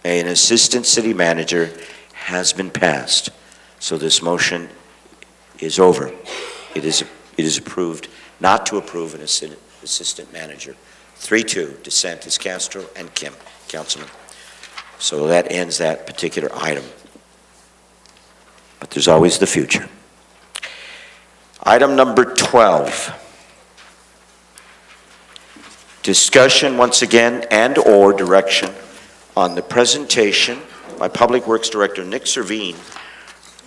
an assistant city manager has been passed. So this motion is over. It is approved not to approve an assistant manager. 3-2, DeSantis, Castro, and Kim, Councilman. So that ends that particular item. But there's always the future. Item number 12. Discussion, once again, and/or direction on the presentation by Public Works Director Nick Servine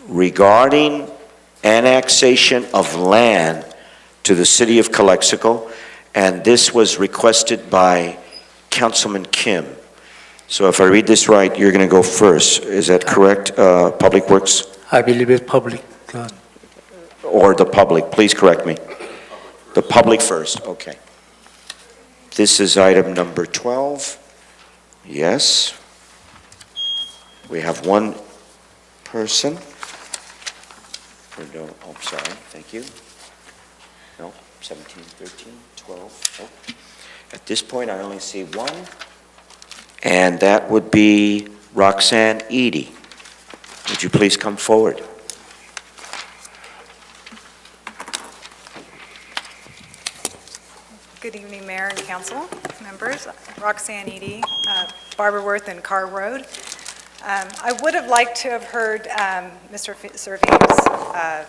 regarding annexation of land to the city of Calexico, and this was requested by Councilman Kim. So if I read this right, you're going to go first. Is that correct, Public Works? I believe it's public. Or the public, please correct me. The public first, okay. This is item number 12. Yes. We have one person. No, oh, sorry, thank you. No, 17, 13, 12. Oh. At this point, I only see one, and that would be Roxanne Edie. Would you please come forward? Good evening, Mayor and Council members. Roxanne Edie, Barbara Worth and Carr Road. I would have liked to have heard Mr. Servine's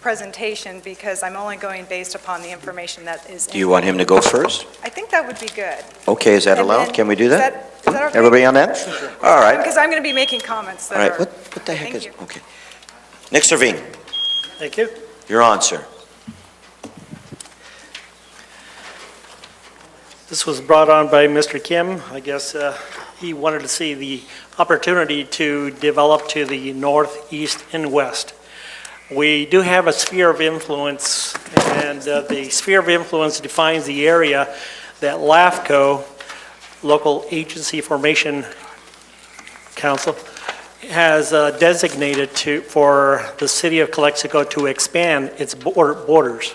presentation because I'm only going based upon the information that is. Do you want him to go first? I think that would be good. Okay, is that And allowed? then- Can we do that? Is that okay? Everybody on that? All right. Because I'm going to be making comments that All right, are. what the heck Thank is, you. okay. Nick Servine, Thank you. you're on, sir. This was brought on by Mr. Kim. I guess he wanted to see the opportunity to develop to the north, east, and west. We do have a sphere of influence, and the sphere of influence defines the area that LAFCO, Local Agency Formation Council, has designated for the city of Calexico to expand its borders.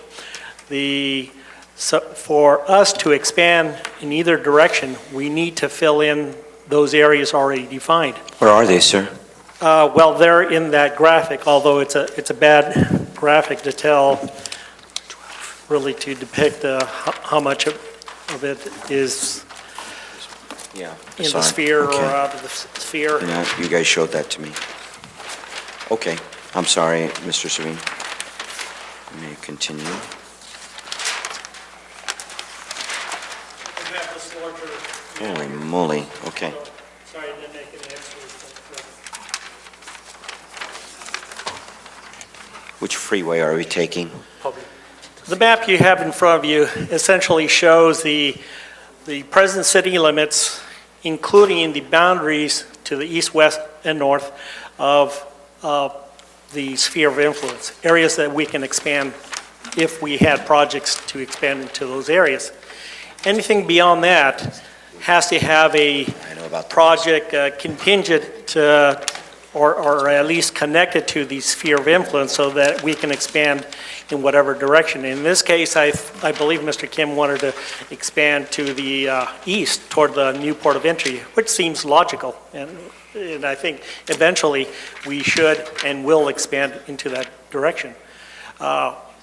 So for us to expand in either direction, we need to fill in those areas already defined. Where are they, sir? Well, they're in that graphic, although it's a bad graphic to tell, really to depict how much of it is Yeah. in the sphere or Okay. out of the sphere. Yeah, you guys showed that to me. Okay, I'm sorry, Mr. Servine. Let me continue. Holy moly, okay. Sorry, I didn't make any extras. Which freeway are we taking? The map you have in front of you essentially shows the present city limits, including the boundaries to the east, west, and north of the sphere of influence, areas that we can expand if we had projects to expand into those areas. Anything beyond that has to have a project contingent or at least connected to the sphere of influence so that we can expand in whatever direction. In this case, I believe Mr. Kim wanted to expand to the east toward the new port of entry, which seems logical. And I think eventually we should and will expand into that direction.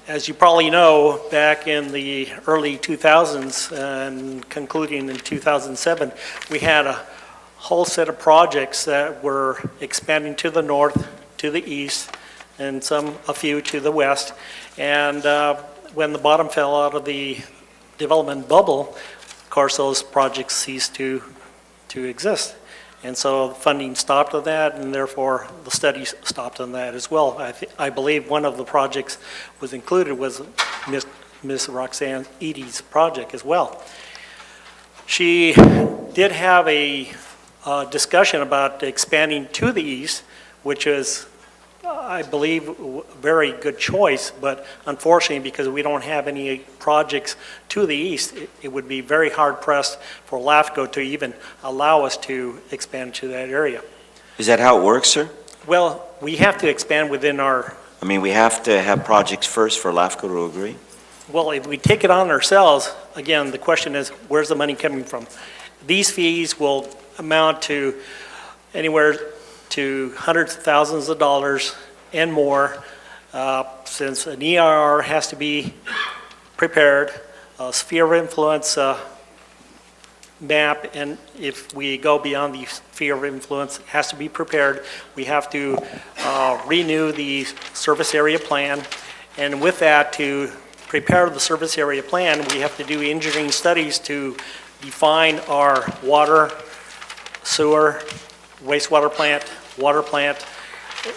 As you probably know, back in the early 2000s and concluding in 2007, we had a whole set of projects that were expanding to the north, to the east, and a few to the west. And when the bottom fell out of the development bubble, of course, those projects ceased to exist. And so funding stopped on that, and therefore the study stopped on that as well. I believe one of the projects was included was Ms. Roxanne Edie's project as well. She did have a discussion about expanding to the east, which is, I believe, a very good choice, but unfortunately, because we don't have any projects to the east, it would be very hard pressed for LAFCO to even allow us to expand to that area. Is that how it works, sir? Well, we have to expand within our, I mean, we have to have projects first for LAFCO to agree? well, if we take it on ourselves, again, the question is, where's the money coming from? These fees will amount to anywhere to hundreds of thousands of dollars and more, since an EIR has to be prepared, a sphere of influence map, and if we go beyond the sphere of influence, it has to be prepared. We have to renew the service area plan, and with that, to prepare the service area plan, we have to do engineering studies to define our water, sewer, wastewater plant, water plant,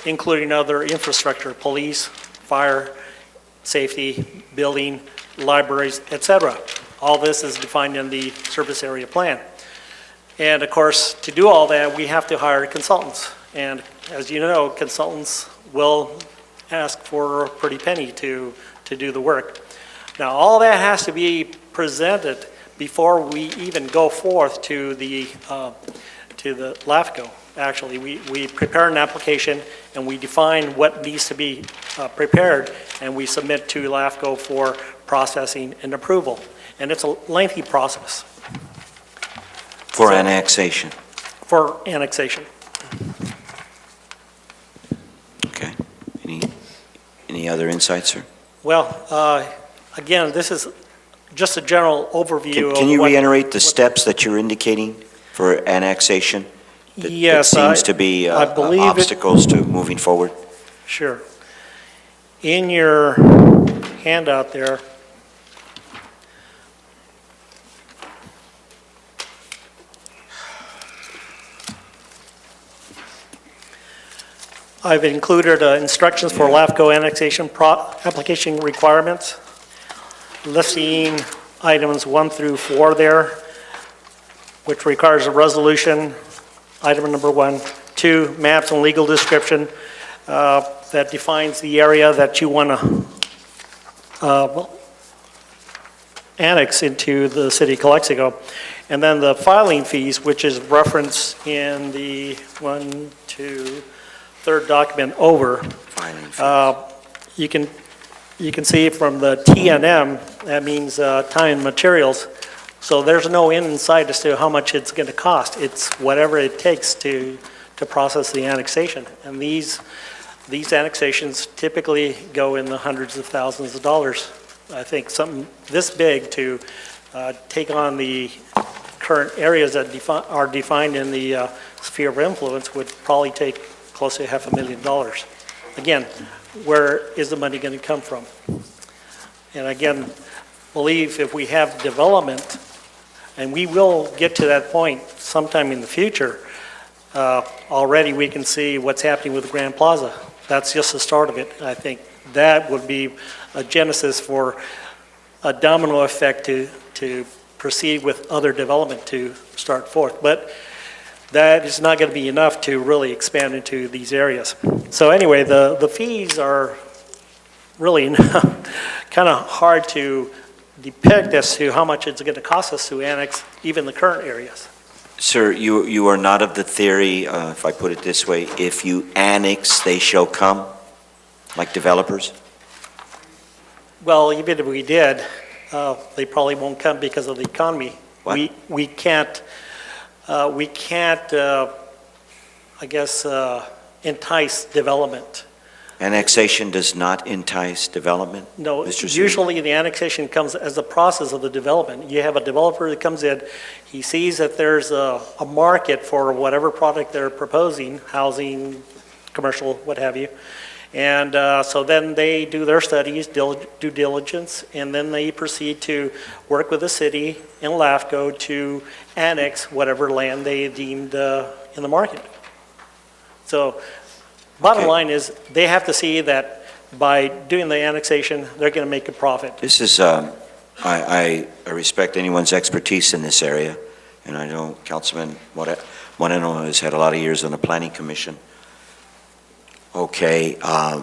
including other infrastructure, police, fire, safety, building, libraries, etc. All this is defined in the service area plan. And of course, to do all that, we have to hire consultants. And as you know, consultants will ask for a pretty penny to do the work. Now, all that has to be presented before we even go forth to the LAFCO. Actually, we prepare an application and we define what needs to be prepared, and we submit to LAFCO for processing and approval. And it's a lengthy process. For annexation. For annexation. Okay. Any other insights, sir? Well, again, this is just a general overview. Can you reiterate the steps that you're indicating for annexation? Yes, that seems to be I believe obstacles to moving forward. Sure. In your handout there, I've included instructions for LAFCO annexation application requirements, listing items 1 through 4 there, which requires a resolution, item number 1. 2, maps and legal description that defines the area that you want to annex into the city of Calexico. And then the filing fees, which is referenced in the third document over. You can see from the T&M, that means time and materials. So there's no end in sight as to how much it's going to cost. It's whatever it takes to process the annexation. And these annexations typically go in the hundreds of thousands of dollars. I think something this big to take on the current areas that are defined in the sphere of influence would probably take close to $500,000. Again, where is the money going to come from? And again, believe if we have development, and we will get to that point sometime in the future, already we can see what's happening with Grand Plaza. That's just the start of it. I think that would be a genesis for a domino effect to proceed with other development to start forth. But that is not going to be enough to really expand into these areas. So anyway, the fees are really kind of hard to depict as to how much it's going to cost us to annex even the current areas. Sir, you are not of the theory, if I put it this way, if you annex, they shall come, like developers? Well, even if we did, they probably won't come because of the economy. What? We can't, I guess, entice development. Annexation does not entice development? No, Mr. Sewell? usually the annexation comes as a process of the development. You have a developer that comes in, he sees that there's a market for whatever product they're proposing, housing, commercial, what have you. And so then they do their studies, due diligence, and then they proceed to work with the city and LAFCO to annex whatever land they deemed in the market. So bottom line is they have to see that by doing the annexation, they're going to make a profit. This is, I respect anyone's expertise in this area, and I know Councilman Moreno has had a lot of years on the Planning Commission. Okay,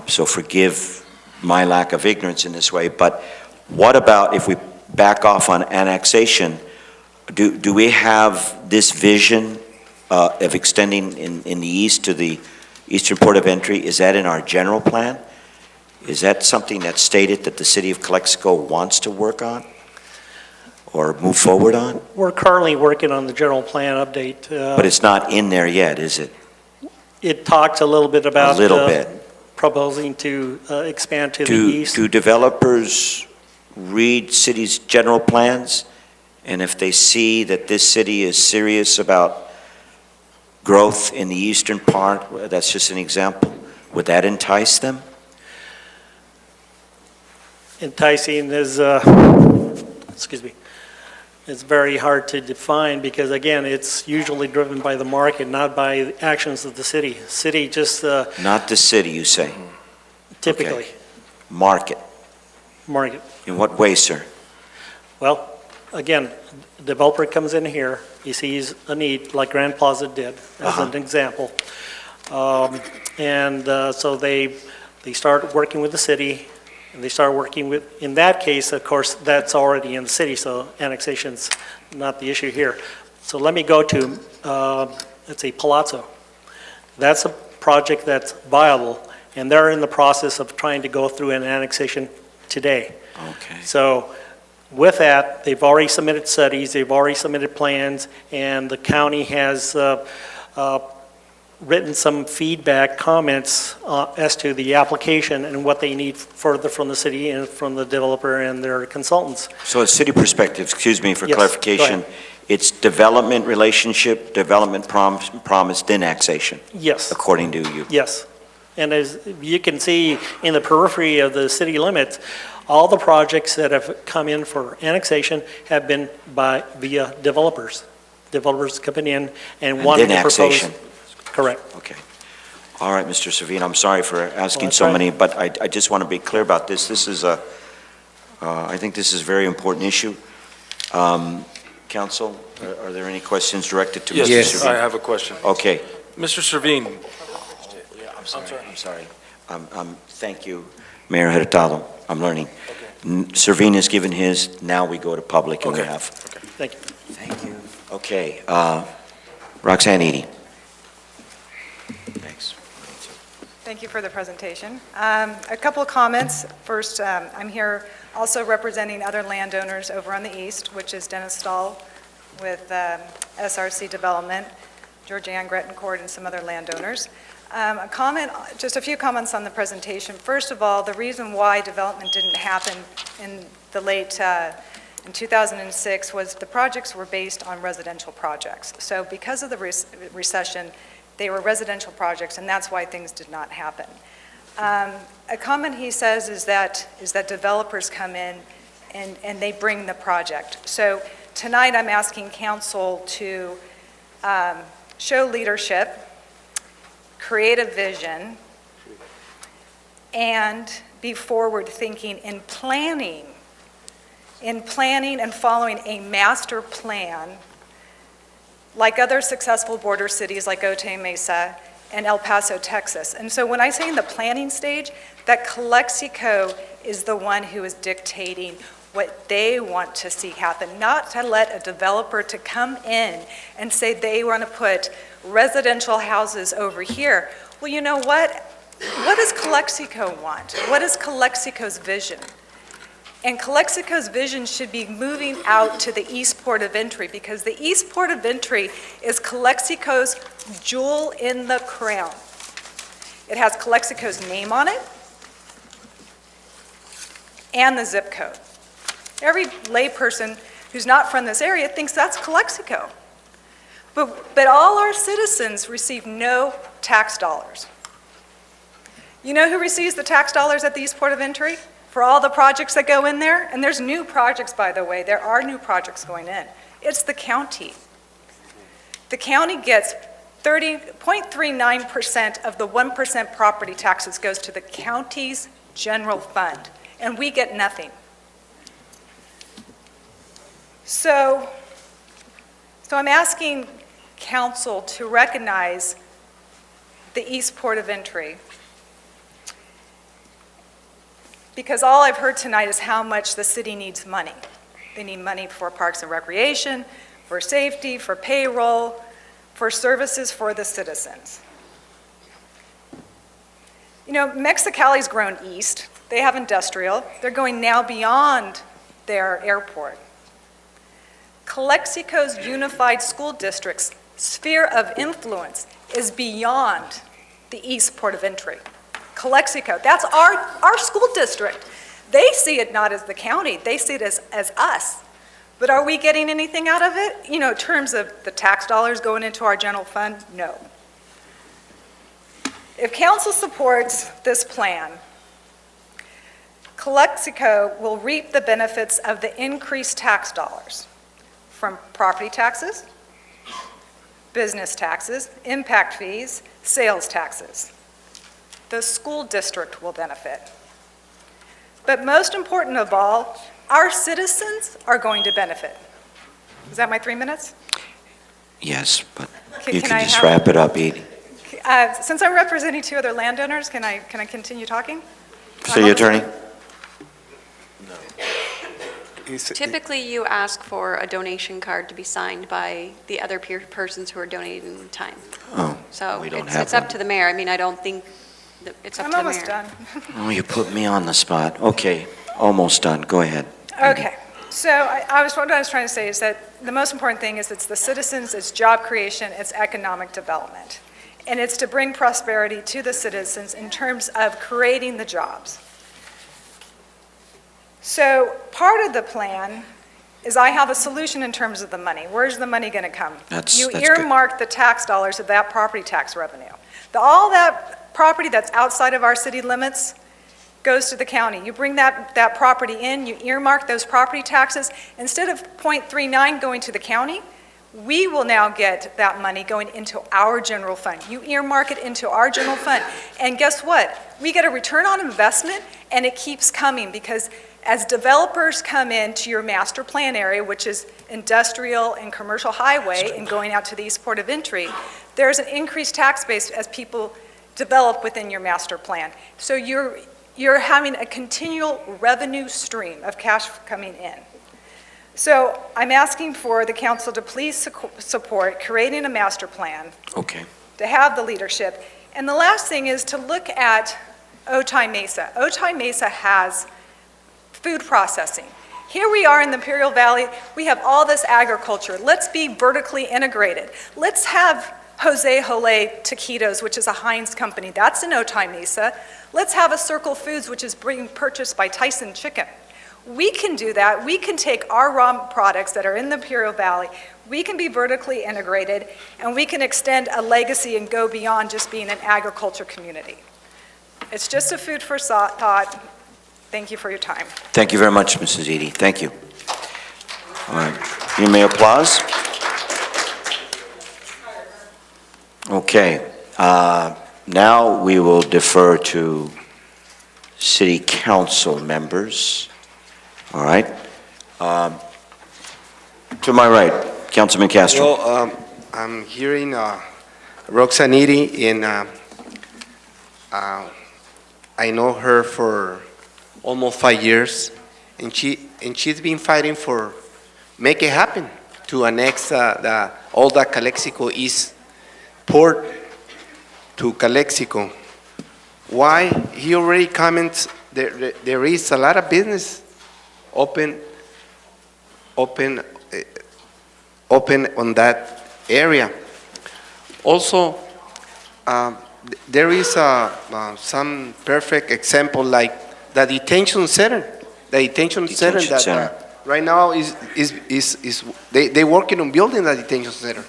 so forgive my lack of ignorance in this way, but what about if we back off on annexation? Do we have this vision of extending in the east to the eastern port of entry? Is that in our general plan? Is that something that's stated that the city of Calexico wants to work on? or move forward on? We're currently working on the general plan update. But it's not in there yet, is it? It talks a little bit about. A little bit. Proposing to expand to the east. Do developers read cities' general plans? And if they see that this city is serious about growth in the eastern part, well, that's just an example, would that entice them? Enticing is, excuse me, it's very hard to define because, again, it's usually driven by the market, not by the actions of the city. City just Not the city, you say? typically, Okay. Market. market. In what way, sir? Well, again, developer comes in here, he sees a need, like Grand Plaza did, as an example. So they start working with the city, and they start working with, in that case, of course, that's already in the city, so annexation's not the issue here. So let me go to, let's say Palazzo. That's a project that's viable, and they're in the process of trying to go through an annexation today. Okay. So with that, they've already submitted studies, they've already submitted plans, and the county has written some feedback, comments as to the application and what they need further from the city and from the developer and their consultants. So a city perspective, excuse me for Yes, go clarification, ahead. it's development relationship, development promise, then annexation, Yes, according to you? yes. And as you can see in the periphery of the city limits, all the projects that have come in for annexation have been via developers. Developers coming in and wanting to propose. annexation. Correct. Okay. All right, Mr. Servino, I'm sorry for asking that's so right. many, but I just want to be clear about this. This is I think this is a very important issue. Council, are there any questions directed to Mr. Yes, Servino? I have a question. Okay. Mr. Servine, I'm sorry. Thank you, Mayor Hurtado. I'm learning. Servino has given his, now we go to public and we Okay. have. Thank you. Thank you. Okay, Roxanne Edie. Thanks. Thank you for the presentation. A couple of comments. First, I'm here also representing other landowners over on the east, which is Dennis Stahl with SRC Development, Georgianne Grettencourt, and some other landowners. Just a few comments on the presentation. First of all, the reason why development didn't happen in the in 2006 was the projects were based on residential projects. So because of the recession, they were residential projects, and that's why things did not happen. A comment he says is that developers come in and they bring the project. So tonight I'm asking council to show leadership, create a vision, and be forward-thinking in planning and following a master plan like other successful border cities like Otay Mesa and El Paso, Texas. And so when I say in the planning stage, that CoCLX is the one who is dictating what they want to see happen, not to let a developer to come in and say they want to put residential houses over here. Well, you know what? What does CoCLX want? What is CoCLX's vision? And CoCLX's vision should be moving out to the east port of entry, because the east port of entry is CoCLX's jewel in the crown. It has CoCLX's name on it and the zip code. Every layperson who's not from this area thinks that's CoCLX. But all our citizens receive no tax dollars. You know who receives the tax dollars at the east port of entry? For all the projects that go in there, and there's new projects, by the way, there are new projects going in. It's the county. The county gets 0.39% of the 1% property taxes goes to the county's general fund, and we get nothing. So I'm asking council to recognize the east port of entry, because all I've heard tonight is how much the city needs money. They need money for parks and recreation, for safety, for payroll, for services for the citizens. You know, Mexicali's grown east. They have industrial. They're going now beyond their airport. Calexico's unified school district's sphere of influence is beyond the east port of entry. Calexico, that's our school district. They see it not as the county, they see it as us. But are we getting anything out of it? You know, in terms of the tax dollars going into our general fund? No. If council supports this plan, Calexico will reap the benefits of the increased tax dollars from property taxes, business taxes, impact fees, sales taxes. The school district will benefit. But most important of all, our citizens are going to benefit. Is that my 3 minutes? Yes, but Can- you can can I just have- wrap it up, Edie. Since I'm representing 2 other landowners, can I continue talking? City Attorney? Typically, you ask for a donation card to be signed by the other persons who are donating time. Oh, So we don't it's have it's up one. to the mayor. I mean, I don't think that it's up I'm to the mayor. almost done. Oh, you put me on the spot. Okay, almost done. Go ahead. Okay, so what I was trying to say is that the most important thing is it's the citizens, it's job creation, it's economic development. And it's to bring prosperity to the citizens in terms of creating the jobs. So part of the plan is I have a solution in terms of the money. Where's the money going to come? That's You good. earmark the tax dollars of that property tax revenue. All that property that's outside of our city limits goes to the county. You bring that property in, you earmark those property taxes. Instead of .39 going to the county, we will now get that money going into our general fund. You earmark it into our general fund. And guess what? We get a return on investment, and it keeps coming because as developers come into your master plan area, which is industrial and commercial highway and going out to the east port of entry, there's an increased tax base as people develop within your master plan. So you're having a continual revenue stream of cash coming in. So I'm asking for the council to please support creating a master plan, Okay. to have the leadership. And the last thing is to look at Otay Mesa. Otay Mesa has food processing. Here we are in the Imperial Valley, we have all this agriculture. Let's be vertically integrated. Let's have Jose Jole Taquitos, which is a Heinz company. That's in Otay Mesa. Let's have a Circle Foods, which is being purchased by Tyson Chicken. We can do that. We can take our raw products that are in the Imperial Valley, we can be vertically integrated, and we can extend a legacy and go beyond just being an agriculture community. It's just a food for thought. Thank you for your time. Thank you very much, Mrs. Edie. Thank you. All right. You may applause. Okay. Now we will defer to city council members. All right. To my right, Councilman Castro. Well, I'm hearing Roxanne Edie, and I know her for almost 5 years, and she's been fighting for make it happen to annex all the Calexico East Port to Calexico. Why? He already comments there is a lot of business open on that area. Also, there is some perfect example like the detention center. The detention center that right now they working on building the detention center.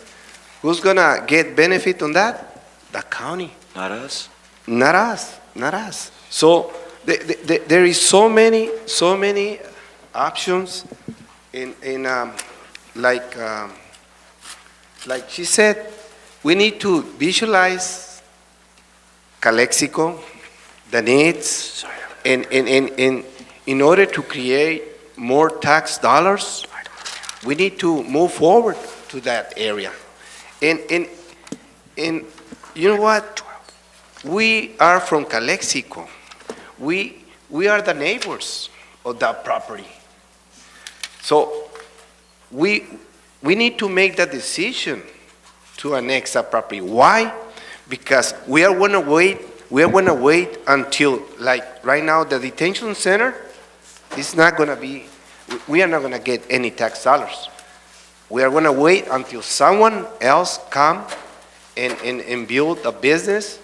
Who's gonna get benefit on that? The county. Not us. Not us, not us. So there is so many options in like she said, we need to visualize Calexico, the needs, and in order to create more tax dollars, we need to move forward to that area. And you know what? We are from Calexico. We are the neighbors of that property. So we need to make that decision to annex that property. Why? Because we are going to wait until, like right now, the detention center is not going to be, we are not going to get any tax dollars. We are going to wait until someone else come and build a business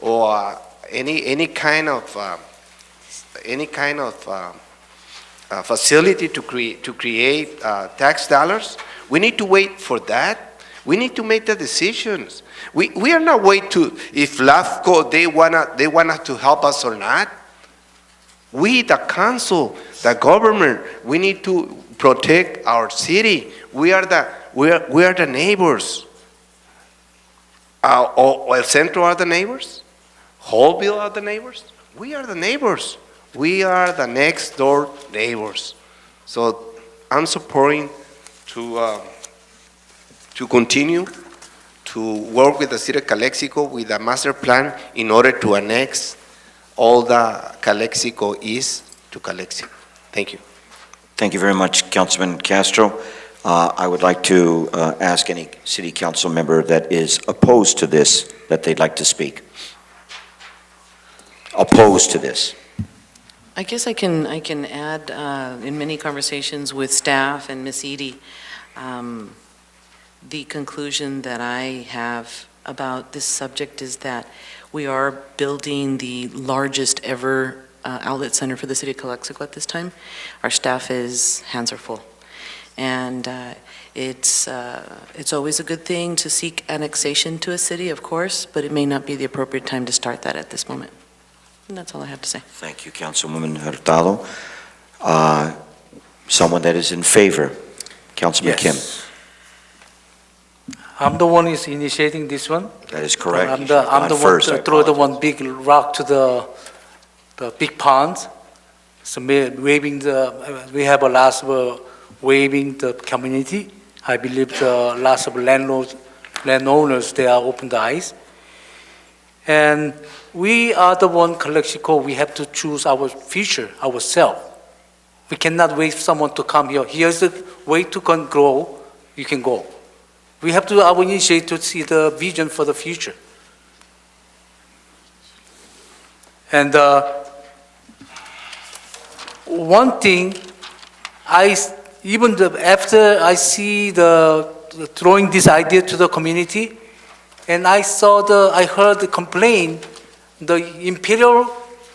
or any kind of facility to create tax dollars. We need to wait for that. We need to make the decisions. We are not wait to if LAFCO they wanna to help us or not. We, the council, the government, we need to protect our city. We are the neighbors. El Centro are the neighbors. Holville are the neighbors. We are the neighbors. We are the next door neighbors. So I'm supporting to continue to work with the city of Calexico with a master plan in order to annex all the Calexico East to Calexico. Thank you. Thank you very much, Councilman Castro. I would like to ask any city council member that is opposed to this that they'd like to speak. Opposed to this. I guess I can add, in many conversations with staff and Ms. Edie, the conclusion that I have about this subject is that we are building the largest ever outlet center for the city of Calexico at this time. Our staff hands are full. And it's always a good thing to seek annexation to a city, of course, but it may not be the appropriate time to start that at this moment. And that's all I have to say. Thank you, Councilwoman Hurtado. Someone that is in favor, Councilman Kim. I'm the one who's initiating this one. That is correct. I'm the one to throw the one big rock to the big pond. So we have a lot of waiving the community. I believe the lots of landowners, they are open the eyes. And we are the one, Calexico, we have to choose our future ourselves. We cannot wait for someone to come here. Here's the way to grow, you can go. We have to initiate to see the vision for the future. And one thing, after I see the throwing this idea to the community, and I heard the complaint, the Imperial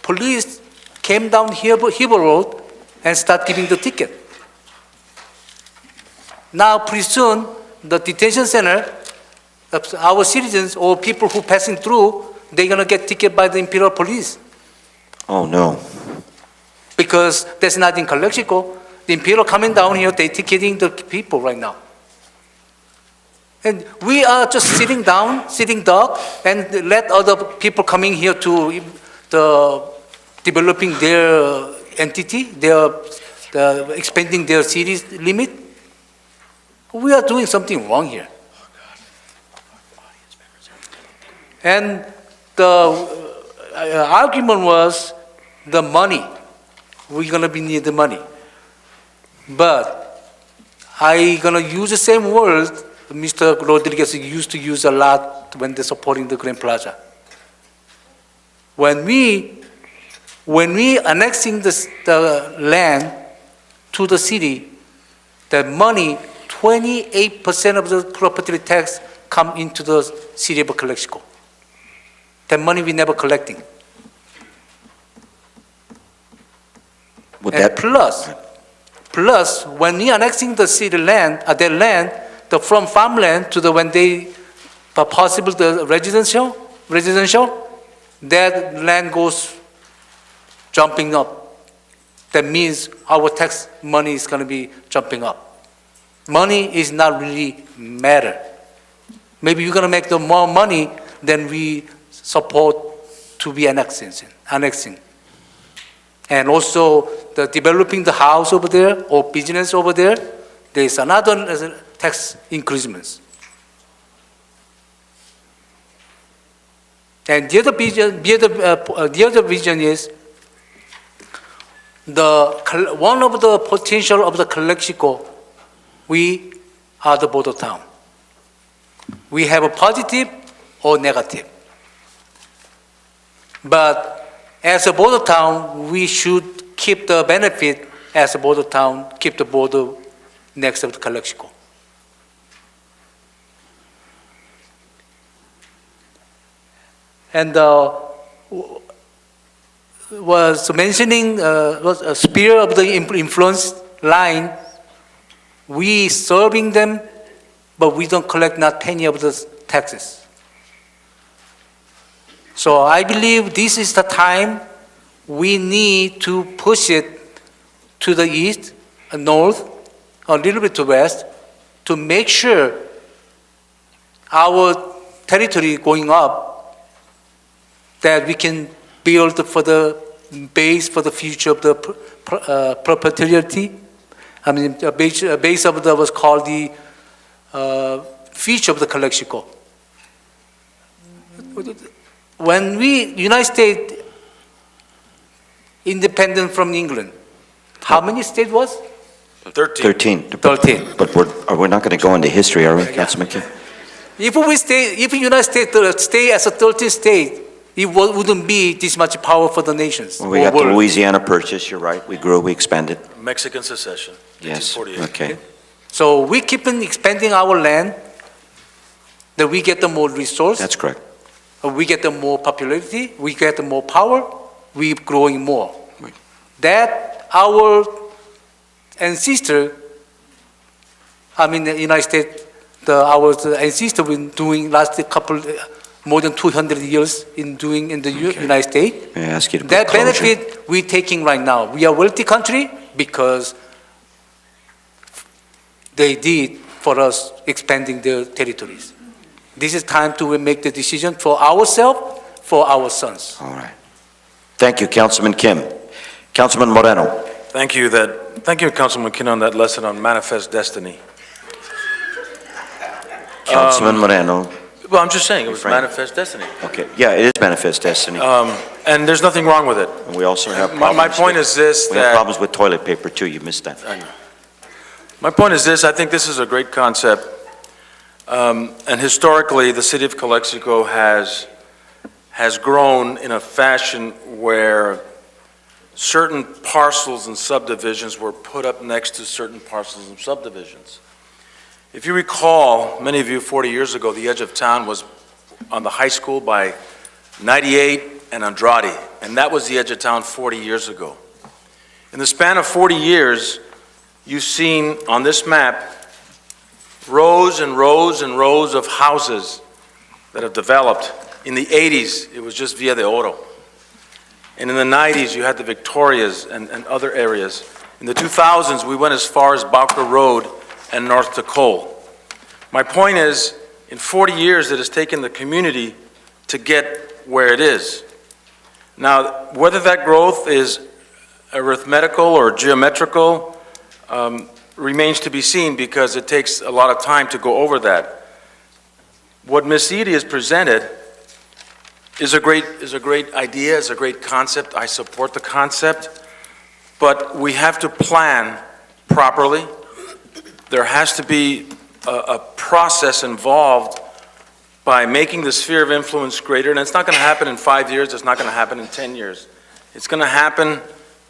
Police came down Heber Road and start giving the ticket. Now pretty soon, the detention center, our citizens or people who passing through, they're gonna get ticket by the Imperial Police. Oh, no. Because that's not in Calexico. The Imperial coming down here, they're ticketing the people right now. And we are just sitting down, sitting duck, and let other people coming here to developing their entity, expanding their city's limit. We are doing something wrong here. And the argument was the money. We're gonna need the money. But I'm gonna use the same word Mr. Rodriguez used to use a lot when they're supporting the Grand Plaza. When we annexing the land to the city, the money, 28% of the property tax come into the city of Calexico. That money we never collecting. And plus, when we annexing the city land, their land, from farmland to when they possible the residential, that land goes jumping up. That means our tax money is going to be jumping up. Money is not really matter. Maybe you're going to make the more money than we support to be annexing. And also the developing the house over there or business over there, there's another tax increasements. And the other vision is one of the potential of the Calexico, we are the border town. We have a positive or negative. But as a border town, we should keep the benefit as a border town, keep the border next to the Calexico. and was mentioning was a sphere of the influence line. We serving them, but we don't collect not penny of the taxes. So I believe this is the time we need to push it to the east, north, a little bit to west, to make sure our territory going up, that we can build for the base for the future of the perpetuity. I mean, a base of the was called the future of the Calexico. When United States independent from England, how many states was? 13. 13. But we're not going to go into history, are we, Councilman Kim? If United States stay as a 13th state, it wouldn't be this much power for the nations. Well, we got the Louisiana Purchase, you're right. We grew, we expanded. Mexican secession, Yes, 1848. okay. So we keep on expanding our land, that we get the more resource, That's correct. we get the more popularity, we get the more power, we growing more. Right. That our ancestor, the United States, our ancestor been doing last couple, more than 200 years in doing in the United States. May I ask you to put That closure? benefit we're taking right now. We are wealthy country because they did for us expanding their territories. This is time to make the decision for ourselves, for our sons. All right. Thank you, Councilman Kim. Councilman Moreno. Thank you, Councilman McKinnon, on that lesson on manifest destiny. Councilman Moreno. Well, I'm just saying, it was Refrain. manifest destiny. Okay, yeah, it is manifest destiny. And there's nothing wrong with it. And we also have My problems. point is this, We have that, problems with toilet paper too, you missed that. my point is this, I think this is a great concept. And historically, the city of Calexico has grown in a fashion where certain parcels and subdivisions were put up next to certain parcels and subdivisions. If you recall, many of you, 40 years ago, the edge of town was on the high school by 98 and Andrade, and that was the edge of town 40 years ago. In the span of 40 years, you've seen on this map rows and rows and rows of houses that have developed. In the 80s, it was just Villa de Oro. And in the 90s, you had the Victorias and other areas. In the 2000s, we went as far as Bowker Road and north to Cole. My point is, in 40 years, it has taken the community to get where it is. Now, whether that growth is arithmetical or geometrical remains to be seen, because it takes a lot of time to go over that. What Ms. Edie has presented is a great idea, is a great concept. I support the concept, but we have to plan properly. There has to be a process involved by making the sphere of influence greater, and it's not going to happen in 5 years, it's not going to happen in 10 years. It's going to happen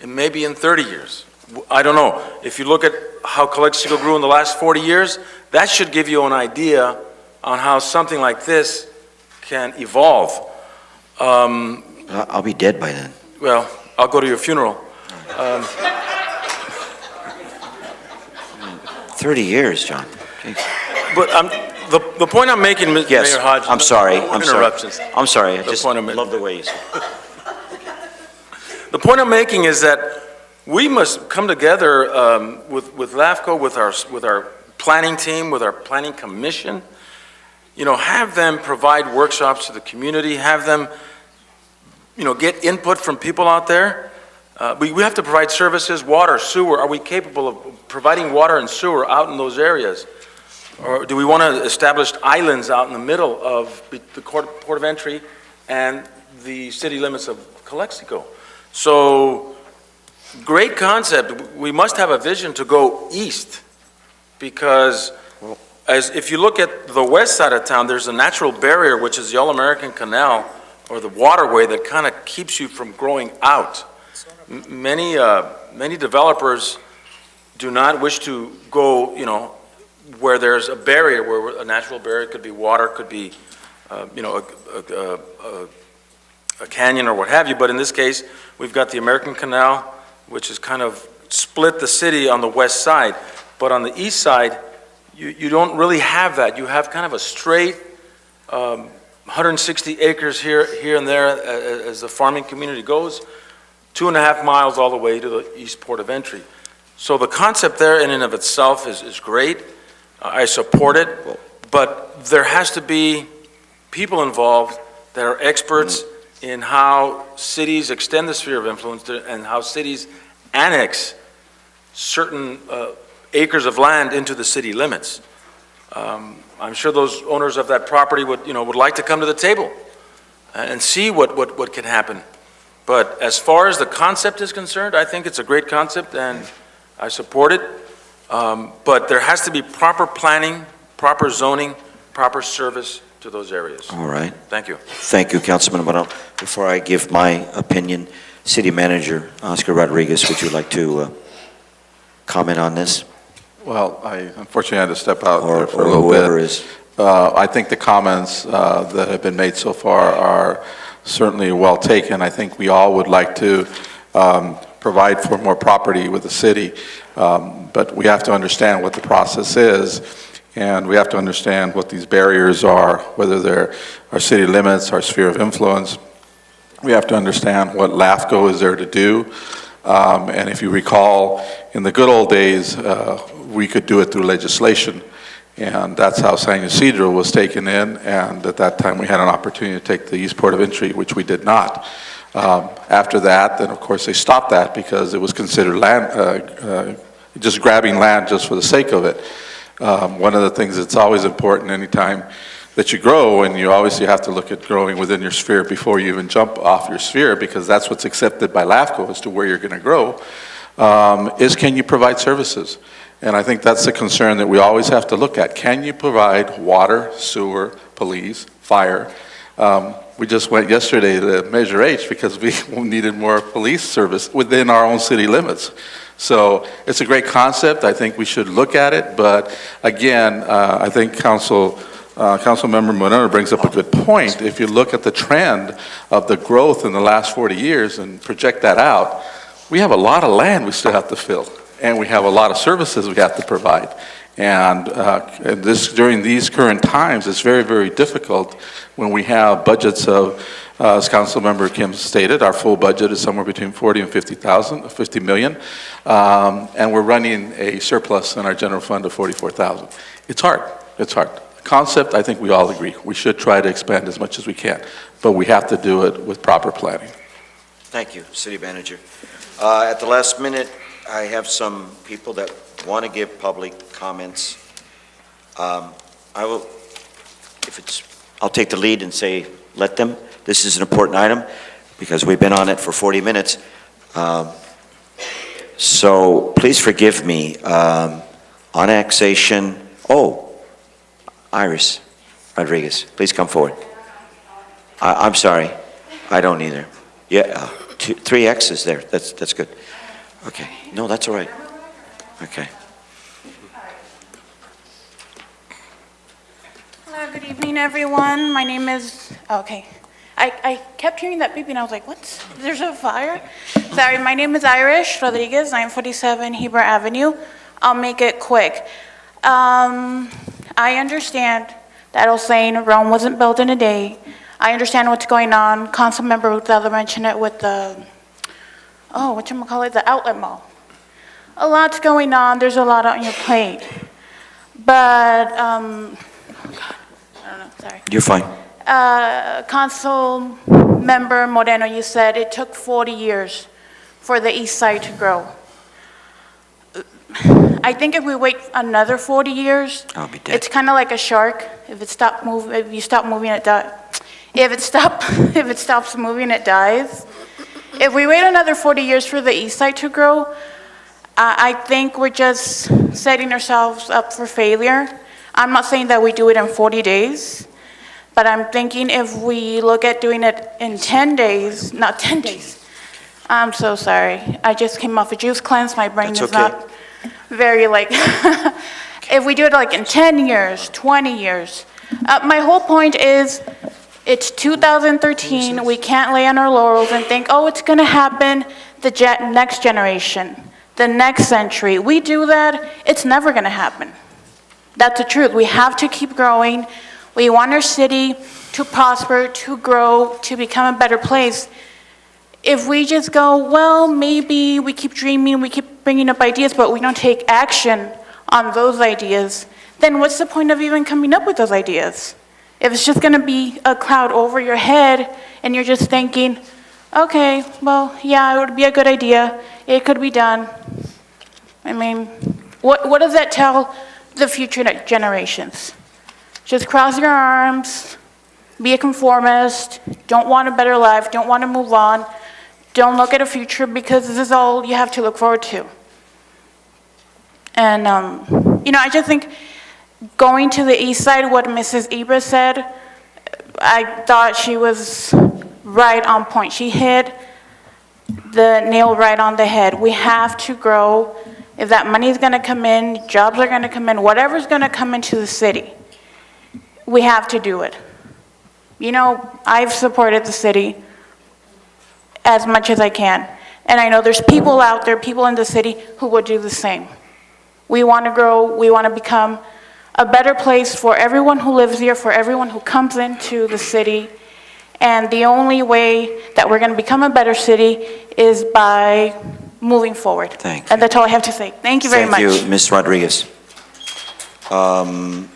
maybe in 30 years. I don't know. If you look at how Calexico grew in the last 40 years, that should give you an idea on how something like this can evolve. I'll be dead by then. Well, I'll go to your funeral. 30 years, John. Jeez. But the point I'm making, Yes, Mayor Hodge. I'm sorry, no I'm sorry. interruptions. I'm sorry, I The just point I'm making. love the way you say. The point I'm making is that we must come together with LAFCO, with our planning team, with our planning commission, have them provide workshops to the community, have them, get input from people out there. We have to provide services, water, sewer. Are we capable of providing water and sewer out in those areas? Or do we want to establish islands out in the middle of the port of entry and the city limits of Calexico? So, great concept. We must have a vision to go east, because if you look at the west side of town, there's a natural barrier, which is the All-American Canal, or the waterway, that kind of keeps you from growing out. Many developers do not wish to go, where there's a barrier, where a natural barrier could be water, could be, a canyon or what have you, but in this case, we've got the American Canal, which is kind of split the city on the west side, but on the east side, you don't really have that. You have kind of a straight 160 acres here and there as the farming community goes, 2.5 miles all the way to the east port of entry. So the concept there in and of itself is great. I support it, but there has to be people involved that are experts in how cities extend the sphere of influence and how cities annex certain acres of land into the city limits. I'm sure those owners of that property would like to come to the table and see what can happen. But as far as the concept is concerned, I think it's a great concept and I support it. But there has to be proper planning, proper zoning, proper service to those areas. All right. Thank you. Thank you, Councilman Moreno. Before I give my opinion, City Manager Oscar Rodriguez, would you like to comment on this? Well, I unfortunately had to step out Or there for a little whoever bit. is. I think the comments that have been made so far are certainly well taken. I think we all would like to provide for more property with the city, but we have to understand what the process is, and we have to understand what these barriers are, whether they're our city limits, our sphere of influence. We have to understand what LAFCO is there to do. And if you recall, in the good old days, we could do it through legislation. And that's how San Ysidro was taken in. And at that time, we had an opportunity to take the east port of entry, which we did not. After that, then of course they stopped that because it was considered land, just grabbing land just for the sake of it. One of the things that's always important anytime that you grow, and you obviously have to look at growing within your sphere before you even jump off your sphere, because that's what's accepted by LAFCO as to where you're going to grow, is can you provide services? And I think that's the concern that we always have to look at. Can you provide water, sewer, police, fire? We just went yesterday to Measure H because we needed more police service within our own city limits. So it's a great concept. I think we should look at it. But again, I think Councilmember Moreno brings up a good point. If you look at the trend of the growth in the last 40 years and project that out, we have a lot of land we still have to fill, and we have a lot of services we have to provide. And during these current times, it's very, very difficult when we have budgets of, as Councilmember Kim stated, our full budget is somewhere between 40 and 50 million, and we're running a surplus in our general fund of 44,000. It's hard. It's hard. Concept, I think we all agree. We should try to expand as much as we can, but we have to do it with proper planning. Thank you, City Manager. At the last minute, I have some people that want to give public comments. I'll take the lead and say, let them. This is an important item because we've been on it for 40 minutes. So please forgive me. Annexation, Iris Rodriguez, please come forward. I'm sorry, I don't either. Yeah, 3 X's there, that's good. Okay, no, that's all right. Okay. Hello, good evening, everyone. My name is, okay. I kept hearing that beeping, I was like, what? There's a fire? Sorry, my name is Iris Rodriguez, 947 Heber Avenue. I'll make it quick. I understand that I was saying Rome wasn't built in a day. I understand what's going on. Councilmember Hurtado mentioned it with the, the outlet mall. A lot's going on. There's a lot on your plate. But, I don't know, sorry. You're fine. Councilmember Moreno, you said it took 40 years for the east side to grow. I think if we wait another 40 years, I'll be dead. it's kind of like a shark. If you stop moving, it dies. If it stops moving, it dies. If we wait another 40 years for the east side to grow, I think we're just setting ourselves up for failure. I'm not saying that we do it in 40 days, but I'm thinking if we look at doing it in 10 days, not 10 days. I'm so sorry. I just came off a juice cleanse. My brain That's is okay. not very if we do it like in 10 years, 20 years. My whole point is It's 2013, we can't lay on our laurels and think, oh, it's gonna happen the next generation, the next century. We do that, it's never gonna happen. That's the truth. We have to keep growing. We want our city to prosper, to grow, to become a better place. If we just go, well, maybe we keep dreaming, we keep bringing up ideas, but we don't take action on those ideas, then what's the point of even coming up with those ideas? If it's just gonna be a cloud over your head and you're just thinking, okay, well, yeah, it would be a good idea, it could be done. I mean, what does that tell the future generations? Just cross your arms, be a conformist, don't want a better life, don't want to move on, don't look at a future because this is all you have to look forward to. And, I just think going to the east side, what Mrs. Ibra said, I thought she was right on point. She hit the nail right on the head. We have to grow. If that money is going to come in, jobs are going to come in, whatever's going to come into the city, we have to do it. I've supported the city as much as I can. And I know there's people out there, people in the city, who would do the same. We want to grow, we want to become a better place for everyone who lives here, for everyone who comes into the city. And the only way that we're going to become a better city is by moving forward. Thank you. And that's all I have to say. Thank you very much. Thank you, Ms. Rodriguez. We're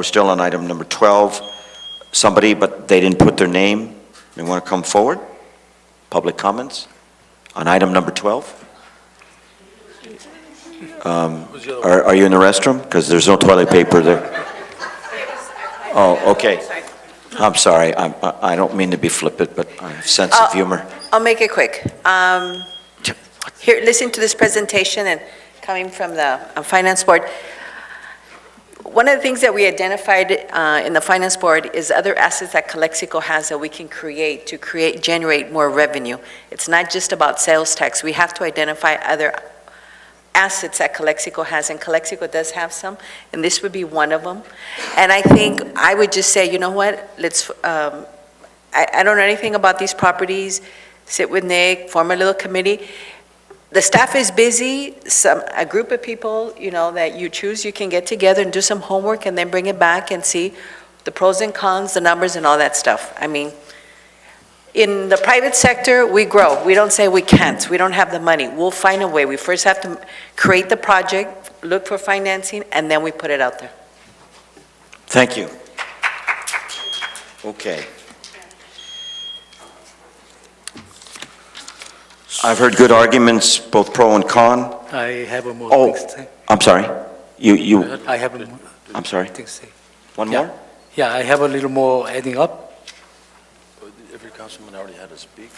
still on item number 12. Somebody, but they didn't put their name. They want to come forward? Public comments on item number 12? Are you in the restroom? Because there's no toilet paper there. Oh, okay. I'm sorry. I don't mean to be flippant, but I have a sense of humor. I'll make it quick. Here, listening to this presentation and coming from the Finance Board, one of the things that we identified in the Finance Board is other assets that Calexico has that we can generate more revenue. It's not just about sales tax. We have to identify other assets that Calexico has, and Calexico does have some, and this would be one of them. And I think I would just say, you know what, let's, I don't know anything about these properties, sit with Nick, form a little committee. The staff is busy, a group of people, that you choose, you can get together and do some homework and then bring it back and see the pros and cons, the numbers and all that stuff. I mean, in the private sector, we grow. We don't say we can't. We don't have the money. We'll find a way. We first have to create the project, look for financing, and then we put it out there. Thank you. Okay. I've heard good arguments, both pro and con. I have a more Oh, things to say. I'm sorry. You, I have a more I'm sorry. things to say. One Yeah. more? Yeah, I have a little more adding up. Every councilman already had to speak.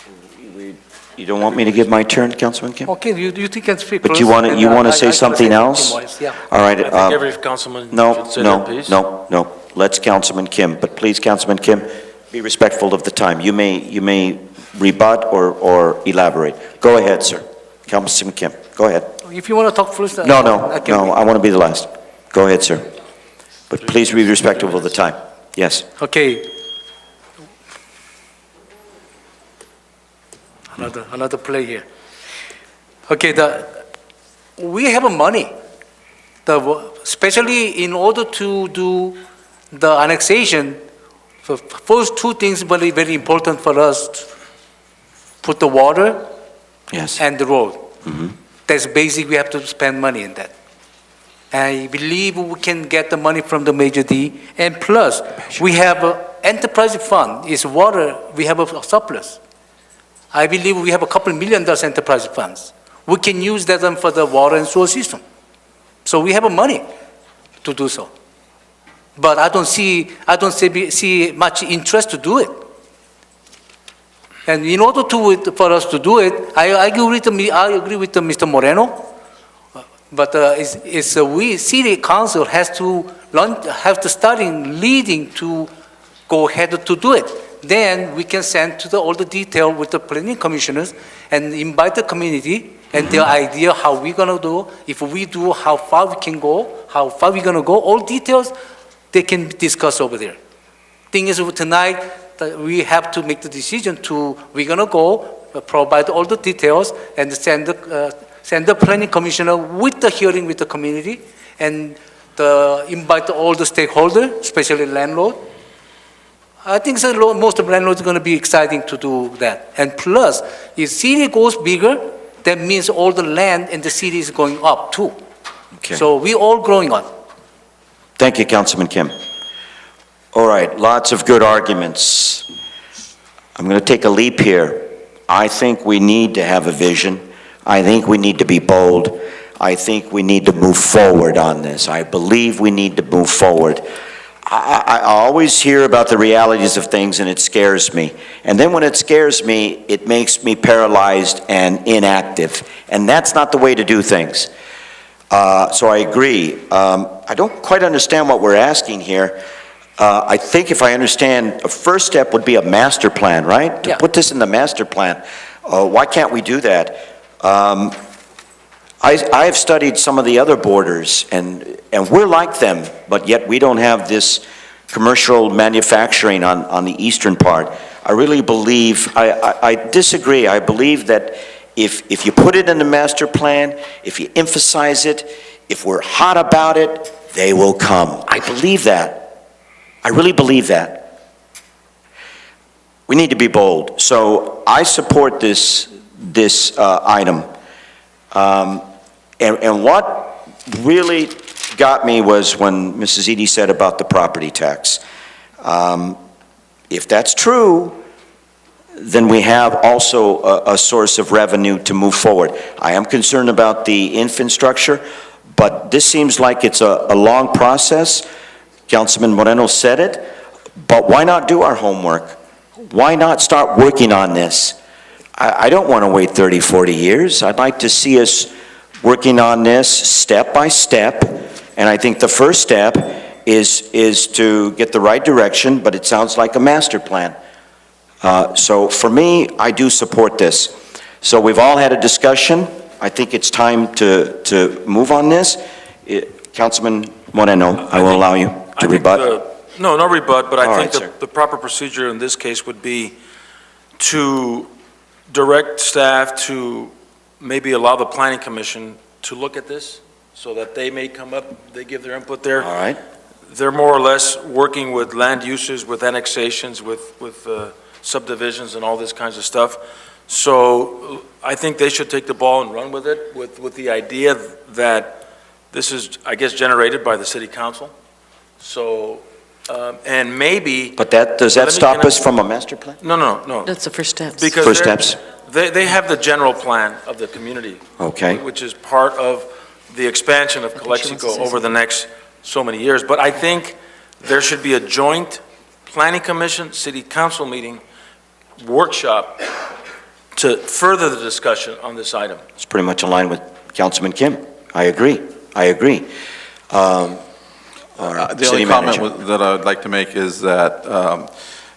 You don't want me to give my turn, Councilman Kim? Okay, you can speak But first, you want to, and, you want I to say can something else? Yeah. All right. I think every councilman No, should say their no, piece. no. Let's Councilman Kim, but please, Councilman Kim, be respectful of the time. You may rebut or elaborate. Go ahead, sir. Councilman Kim, go ahead. If you want to talk first. No, I can I want to be the last. Go ahead, sir. But please be respectful of the time. Yes. Okay. Another play here. Okay, we have money. Especially in order to do the annexation, the first two things very, very important for us: put the water Yes. and the road. Mhm. That's basic. We have to spend money in that. I believe we can get the money from the Major D, and plus we have an enterprise fund. Is water? We have a surplus. I believe we have a couple $1 million enterprise funds. We can use that for the water and sewer system. So we have money to do so. But I don't see much interest to do it. And in order for us to do it, I agree with Mr. Moreno. But we city council has to start in leading to go ahead to do it. Then we can send to all the detail with the planning commissioners and invite the community and their idea how we're gonna do, if we do, how far we can go, how far we're gonna go, all details they can discuss over there. Thing is, tonight, we have to make the decision we're gonna go, provide all the details, and send the planning commissioner with the hearing with the community, and invite all the stakeholders, especially landlord. I think most of landlords are gonna be exciting to do that. And plus, if city goes bigger, that means all the land in the city is going up too. Okay. So we all growing up. Thank you, Councilman Kim. All right, lots of good arguments. I'm going to take a leap here. I think we need to have a vision. I think we need to be bold. I think we need to move forward on this. I believe we need to move forward. I always hear about the realities of things and it scares me. And then when it scares me, it makes me paralyzed and inactive. And that's not the way to do things. So I agree. I don't quite understand what we're asking here. I think if I understand, a first step would be a master plan, right? To Yeah. put this in the master plan. Why can't we do that? I have studied some of the other borders, and we're like them, but yet we don't have this commercial manufacturing on the eastern part. I really believe, I disagree. I believe that if you put it in the master plan, if you emphasize it, if we're hot about it, they will come. I believe that. I really believe that. We need to be bold. So I support this item. And what really got me was when Mrs. Edie said about the property tax. If that's true, then we have also a source of revenue to move forward. I am concerned about the infrastructure, but this seems like it's a long process. Councilman Moreno said it, but why not do our homework? Why not start working on this? I don't want to wait 30, 40 years. I'd like to see us working on this step by step, and I think the first step is to get the right direction, but it sounds like a master plan. So for me, I do support this. So we've all had a discussion. I think it's time to move on this. Councilman Moreno, I will allow you to rebut. No rebut, but All I right, think sir. the proper procedure in this case would be to direct staff to maybe allow the planning commission to look at this so that they may come up, they give their input there. All right. They're more or less working with land uses, with annexations, with subdivisions and all this kinds of stuff. So I think they should take the ball and run with it, with the idea that this is, I guess, generated by the city council. So, and maybe. But does that stop us from a master plan? No. That's the first steps. Because First steps? They have the general plan of the community. Okay. Which is part of the expansion of I think she wants to Calexico say over the next so many years. But I think there should be a joint planning commission, city council meeting, workshop to further the discussion on this item. It's pretty much aligned with Councilman Kim. I agree. The only comment that I would like to make is that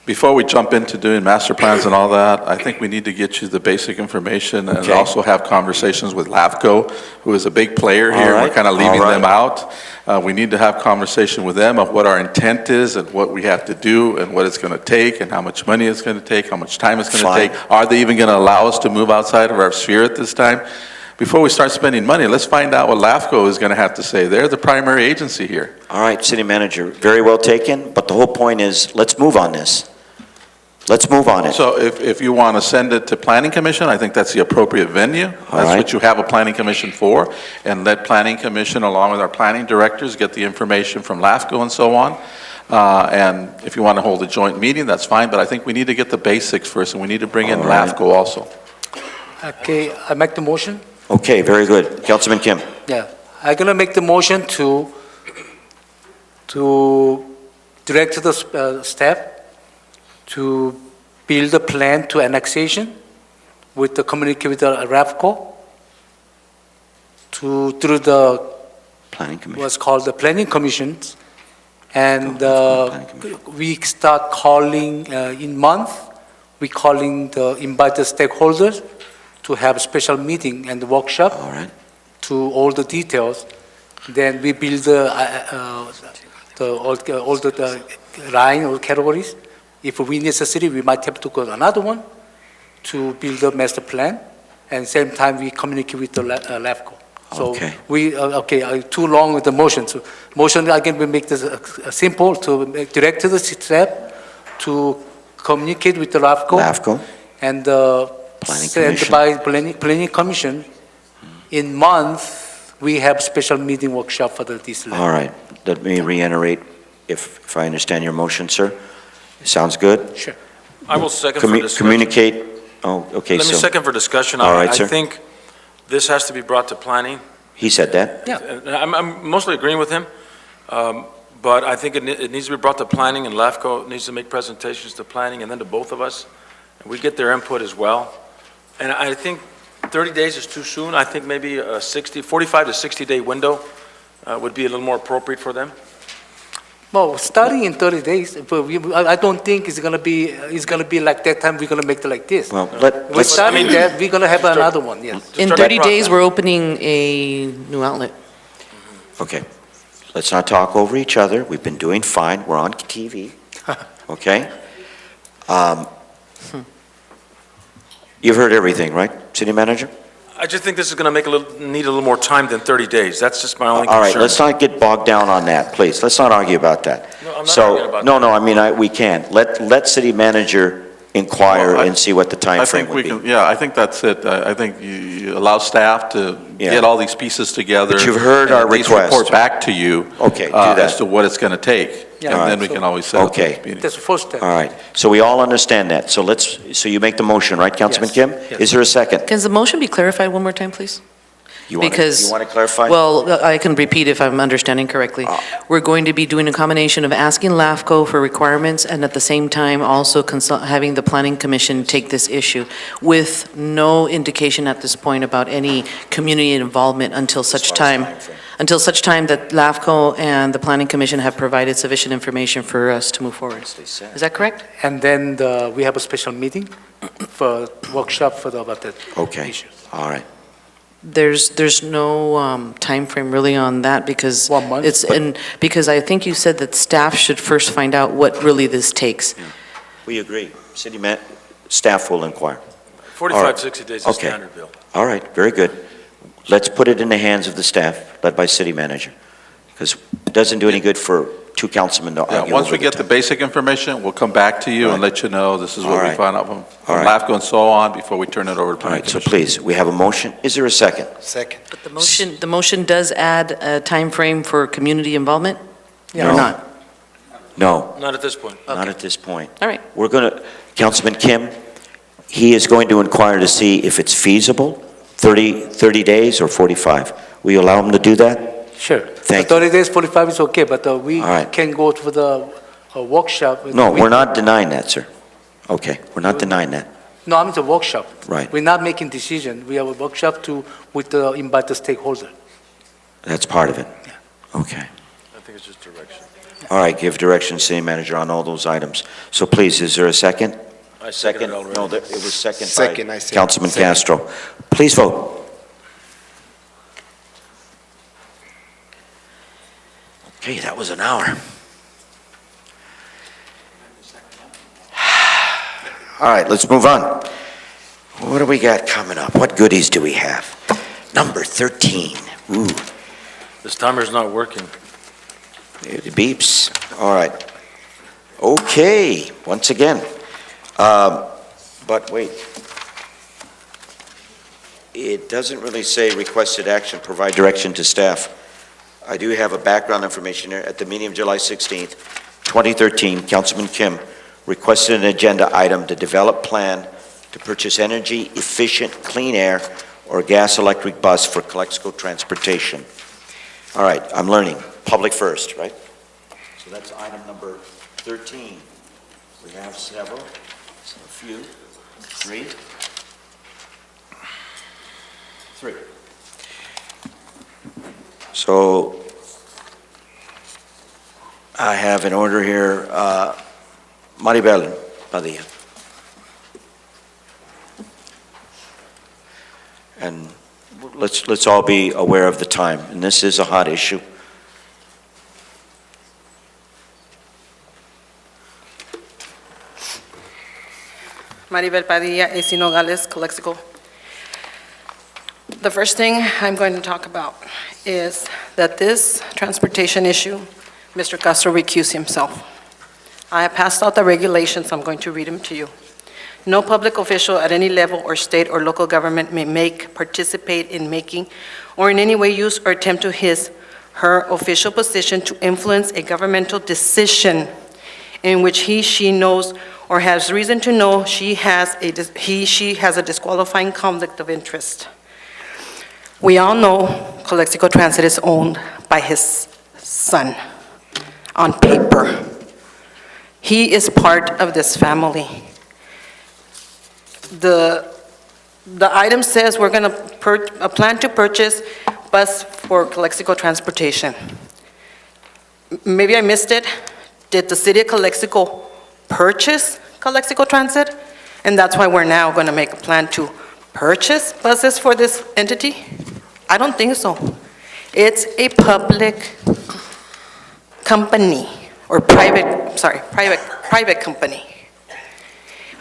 before we jump into doing master plans and all that, I think we need to get you the basic information and Okay. also have conversations with LAFCO, who is a big player All here. right, We're kind of all leaving them right. out. We need to have conversation with them of what our intent is and what we have to do and what it's going to take and how much money it's going to take, how much time it's going to Fine. take. Are they even going to allow us to move outside of our sphere at this time? Before we start spending money, let's find out what LAFCO is going to have to say. They're the primary agency here. All right, city manager, very well taken, but the whole point is, let's move on this. Let's move on it. So if you want to send it to planning commission, I think that's the appropriate venue. That's right. what you have a planning commission for. And let planning commission, along with our planning directors, get the information from LAFCO and so on. And if you want to hold a joint meeting, that's fine, but I think we need to get the basics first, and we need to bring in All right. LAFCO also. Okay, I make the motion? Okay, very good. Councilman Kim. Yeah, I'm gonna make the motion to direct the staff to build a plan to annexation with the communicate with the RAFCO through the, Planning Commission. what's called the planning commissions. And Planning Commission. we start calling in month, we invite the stakeholders to have a special meeting and workshop All right. to all the details. Then we build the all the line or categories. If we necessary, we might have to go to another one to build a master plan, and same time we communicate with the LAFCO. So Okay. too long with the motion. So motion, again, we make this simple to direct to the staff to communicate with the LAFCO. LAFCO, And Planning sent Commission. by planning commission. In month, we have special meeting workshop for this. all right. Let me reiterate, if I understand your motion, sir. Sounds good? Sure. I will second for discussion. Communicate, oh, okay, Let me so, second for discussion. All right, sir. I think this has to be brought to planning. he said that? Yeah. I'm mostly agreeing with him, but I think it needs to be brought to planning, and LAFCO needs to make presentations to planning, and then to both of us, and we get their input as well. And I think 30 days is too soon. I think maybe a 45 to 60-day window would be a little more appropriate for them. Well, starting in 30 days, but I don't think it's gonna be like that time, we're gonna make it like this. Well, We're let's, starting that, we're gonna have another one, yes. In start 30 that days, process. we're opening a new outlet. okay. Let's not talk over each other. We've been doing fine. We're on TV, okay? You've heard everything, right, city manager? I just think this is going to need a little more time than 30 days. That's just my only concern. All right, let's not get bogged down on that, please. Let's not argue about that. No, I'm not arguing about No, I mean, we can. Let city manager inquire Well, and see what the I time think frame we would be. can, yeah, I think that's it. I think you allow staff to Yeah. get all these pieces together. But you've heard and our at least request. report back to you. Okay, do that. As to what it's going to take. Yeah, And then we so- can always set up Okay. those meetings. That's the first step. All right, so we all understand that. So you make the motion, right, Councilman Yes, Kim? yes. Is there a second? Can the motion be clarified one more time, please? You want Because- to clarify? Well, I can repeat if I'm understanding correctly. We're going to be doing a combination of asking LAFCO for requirements and at the same time also having the Planning Commission take this issue with no indication at this point about any community involvement until such time that LAFCO and the Planning Commission have provided sufficient information for us to move forward. Is that correct? And then we have a special meeting for workshop about that Okay, issue. all right. There's no time frame really on that because 1 month, but- because I think you said that staff should first find out what really this takes. We agree. Staff will inquire. 45, 60 days is Okay. standard, Bill. All right, very good. Let's put it in the hands of the staff, led by city manager, because it doesn't do any good for two councilmen to Yeah, argue once over we the get the time. basic information, we'll come back to you and Right. let you know this is All what we right. found out from All right. LAFCO and so on before we turn it over to All planning right, so commission. please, we have a motion. Is there a second? Second. But the motion does add a time frame for community involvement? No. Or not? No, Not at this point. not at this point. All right. We're going to, Councilman Kim, he is going to inquire to see if it's feasible, 30 days or 45. Will you allow him to do that? Sure. Thank The 30 days, 45 is okay, but we All right. can go to the workshop. No, we're not denying that, sir. Okay, we're not denying that. No, I mean the workshop. Right. We're not making decision. We have a workshop invite the stakeholder. That's part of it. Okay. I think it's just direction. All right, give direction, city manager, on all those items. So please, is there a second? I seconded it already. No, it was second Second, by I said. Councilman Second. Castro. Please vote. Okay, that was an hour. All right, let's move on. What do we got coming up? What goodies do we have? Number 13. Ooh, This timer's not working. it beeps. All right. Okay, once again. But wait. It doesn't really say requested action, provide direction to staff. I do have a background information here. At the meeting of July 16th, 2013, Councilman Kim requested an agenda item to develop plan to purchase energy efficient clean air or gas electric bus for Calexico transportation. All right, I'm learning. Public first, right? So that's item number 13. We have several, a few, three. So I have in order here, Maribel Padilla. And let's all be aware of the time, and this is a hot issue. Maribel Padilla, AC Nogales, Calexico. The first thing I'm going to talk about is that this transportation issue, Mr. Castro recused himself. I have passed out the regulations, I'm going to read them to you. No public official at any level or state or local government may make, participate in making, or in any way use or attempt to her official position to influence a governmental decision in which she knows or has reason to know she has a disqualifying conflict of interest. We all know Calexico Transit is owned by his son on paper. He is part of this family. The item says we're going to plan to purchase bus for Calexico Transportation. Maybe I missed it. Did the city of Calexico purchase Calexico Transit? And that's why we're now going to make a plan to purchase buses for this entity? I don't think so. It's a public company, or private company.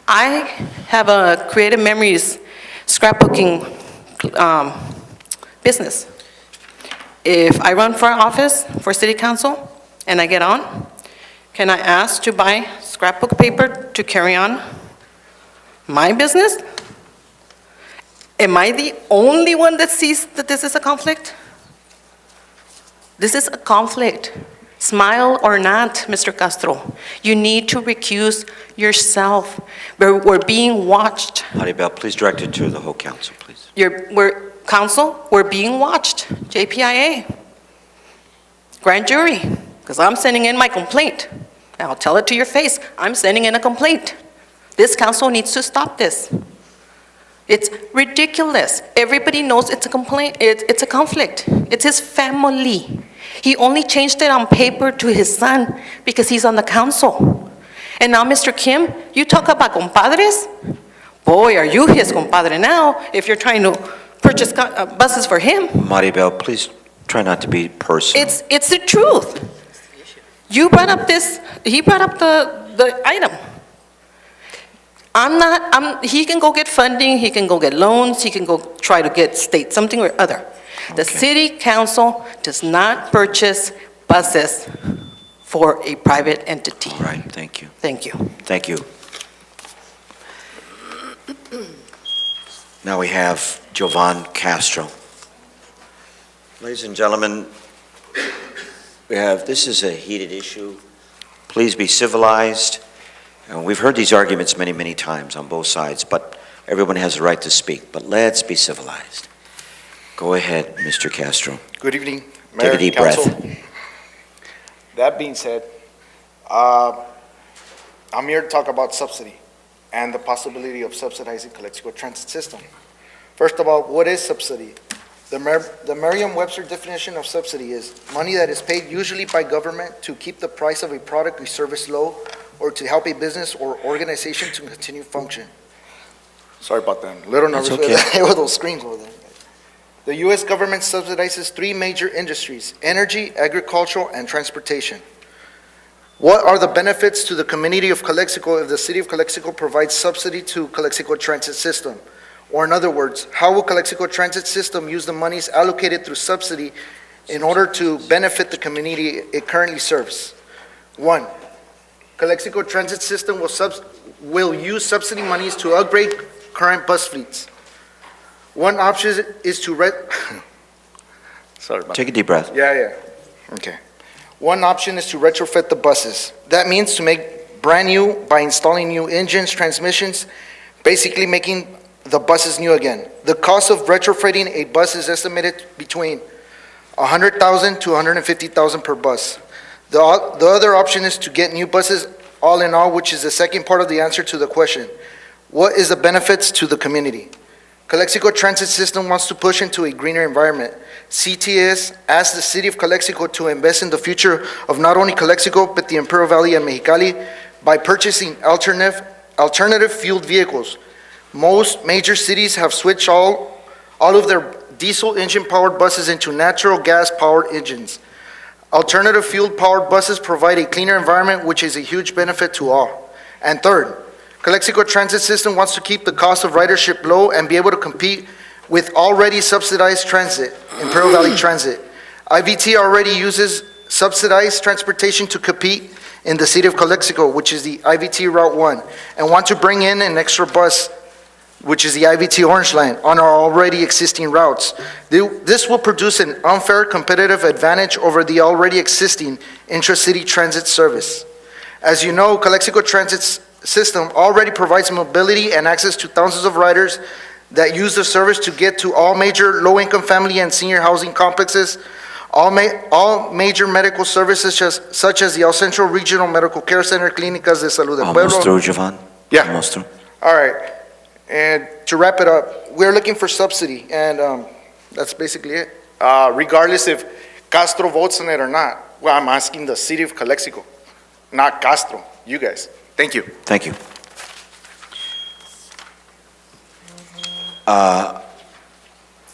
I have a Creative Memories scrapbooking business. If I run for office, for city council, and I get on, can I ask to buy scrapbook paper to carry on my business? Am I the only one that sees that this is a conflict? This is a conflict. Smile or not, Mr. Castro, you need to recuse yourself. We're being watched. Maribel, please direct it to the whole council, please. We're being watched. JPIA, grand jury, because I'm sending in my complaint. And I'll tell it to your face, I'm sending in a complaint. This council needs to stop this. It's ridiculous. Everybody knows it's a complaint, it's a conflict. It's his family. He only changed it on paper to his son because he's on the council. And now, Mr. Kim, you talk about compadres? Boy, are you his compadre now if you're trying to purchase buses for him. Maribel, please try not to be personal. It's the truth. You brought up he brought up the item. He can go get funding, he can go get loans, he can go try to get state something or other. The city council does not purchase buses for a private entity. All right, thank you. Thank you. Thank you. Now we have Jovan Castro. Ladies and gentlemen, this is a heated issue. Please be civilized. And we've heard these arguments many, many times on both sides, but everyone has the right to speak. But let's be civilized. Go ahead, Mr. Castro. Good evening, Take Mayor, a deep Council. breath. That being said, I'm here to talk about subsidy and the possibility of subsidizing Calexico transit system. First of all, what is subsidy? The Merriam-Webster definition of subsidy is money that is paid usually by government to keep the price of a product or service low or to help a business or organization to continue function. Sorry about that. I'm a little nervous with those screens over there. The U.S. government subsidizes three major industries: energy, agricultural, and transportation. What are the benefits to the community of Calexico if the city of Calexico provides subsidy to Calexico Transit System? Or in other words, how will Calexico Transit System use the monies allocated through subsidy in order to benefit the community it currently serves? 1, Calexico Transit System will use subsidy monies to upgrade current bus fleets. One option is to Take a deep breath. Yeah. Okay. One option is to retrofit the buses. That means to make brand new by installing new engines, transmissions, basically making the buses new again. The cost of retrofitting a bus is estimated between $100,000 to $150,000 per bus. The other option is to get new buses all in all, which is the second part of the answer to the question. What is the benefits to the community? Calexico Transit System wants to push into a greener environment. CTS asked the city of Calexico to invest in the future of not only Calexico, but the Imperial Valley and Mexicali by purchasing alternative fueled vehicles. Most major cities have switched all of their diesel engine powered buses into natural gas powered engines. Alternative fuel powered buses provide a cleaner environment, which is a huge benefit to all. And third, Calexico Transit System wants to keep the cost of ridership low and be able to compete with already subsidized transit, Imperial Valley Transit. IVT already uses subsidized transportation to compete in the city of Calexico, which is the IVT Route 1, and want to bring in an extra bus, which is the IVT Orange Line, on our already existing routes. This will produce an unfair competitive advantage over the already existing intra-city transit service. As you know, Calexico Transit System already provides mobility and access to thousands of riders that use the service to get to all major low-income family and senior housing complexes, all major medical services such as the El Centro Regional Medical Care Center, Clínicas de Salud del Pueblo. Almost through, Jovan. Yeah. Almost through. All right. And to wrap it up, we're looking for subsidy, and that's basically it. Regardless if Castro votes on it or not, well, I'm asking the city of Calexico, not Castro, you guys. Thank you. Thank you.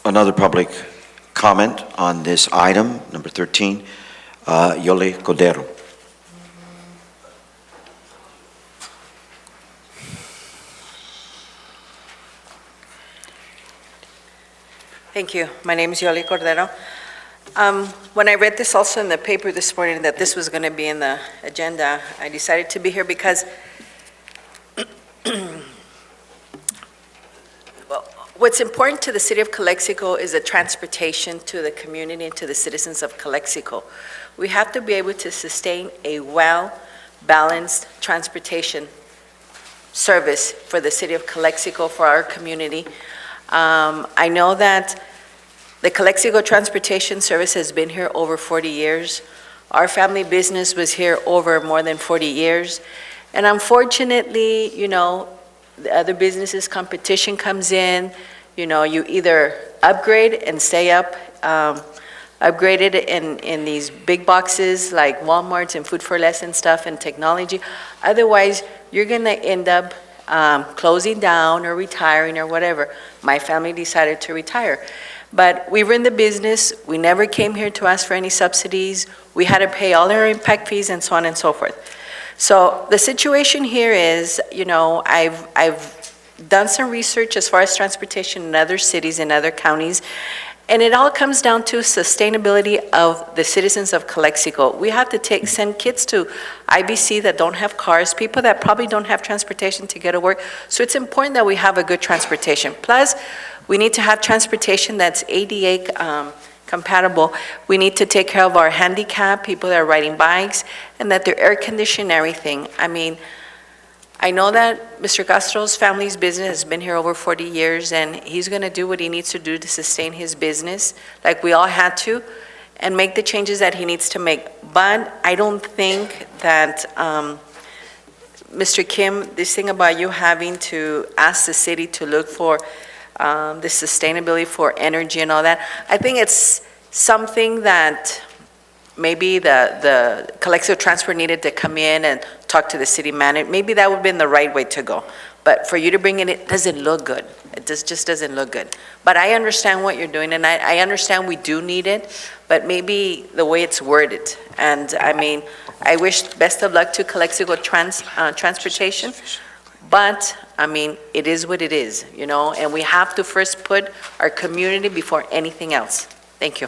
Another public comment on this item, number 13, Yole Cordero. Thank you. My name is Yoli Cordero. When I read this also in the paper this morning that this was going to be in the agenda, I decided to be here because well, what's important to the city of Calexico is the transportation to the community and to the citizens of Calexico. We have to be able to sustain a well-balanced transportation service for the city of Calexico, for our community. I know that the Calexico Transportation Service has been here over 40 years. Our family business was here over more than 40 years. And unfortunately, you know, the other businesses, competition comes in, you know, you either upgrade and stay up, upgraded in these big boxes like Walmarts and Food for Less and stuff and technology. Otherwise, you're gonna end up closing down or retiring or whatever. My family decided to retire. But we were in the business, we never came here to ask for any subsidies, we had to pay all our impact fees and so on and so forth. So the situation here is, you know, I've done some research as far as transportation in other cities and other counties, and it all comes down to sustainability of the citizens of Calexico. We have to send kids to IBC that don't have cars, people that probably don't have transportation to get to work. So it's important that we have a good transportation. Plus, we need to have transportation that's ADA compatible. We need to take care of our handicapped, people that are riding bikes, and that they're air conditioned and everything. I mean, I know that Mr. Castro's family's business has been here over 40 years, and he's going to do what he needs to do to sustain his business, like we all had to, and make the changes that he needs to make. But I don't think that, Mr. Kim, this thing about you having to ask the city to look for the sustainability for energy and all that, I think it's something that maybe the Calexico Transport needed to come in and talk to the city manager. Maybe that would have been the right way to go. But for you to bring it doesn't look good. It just doesn't look good. But I understand what you're doing, and I understand we do need it, but maybe the way it's worded. And I mean, I wish best of luck to Calexico Transportation, but I mean, it is what it is, you know, and we have to first put our community before anything else. Thank you.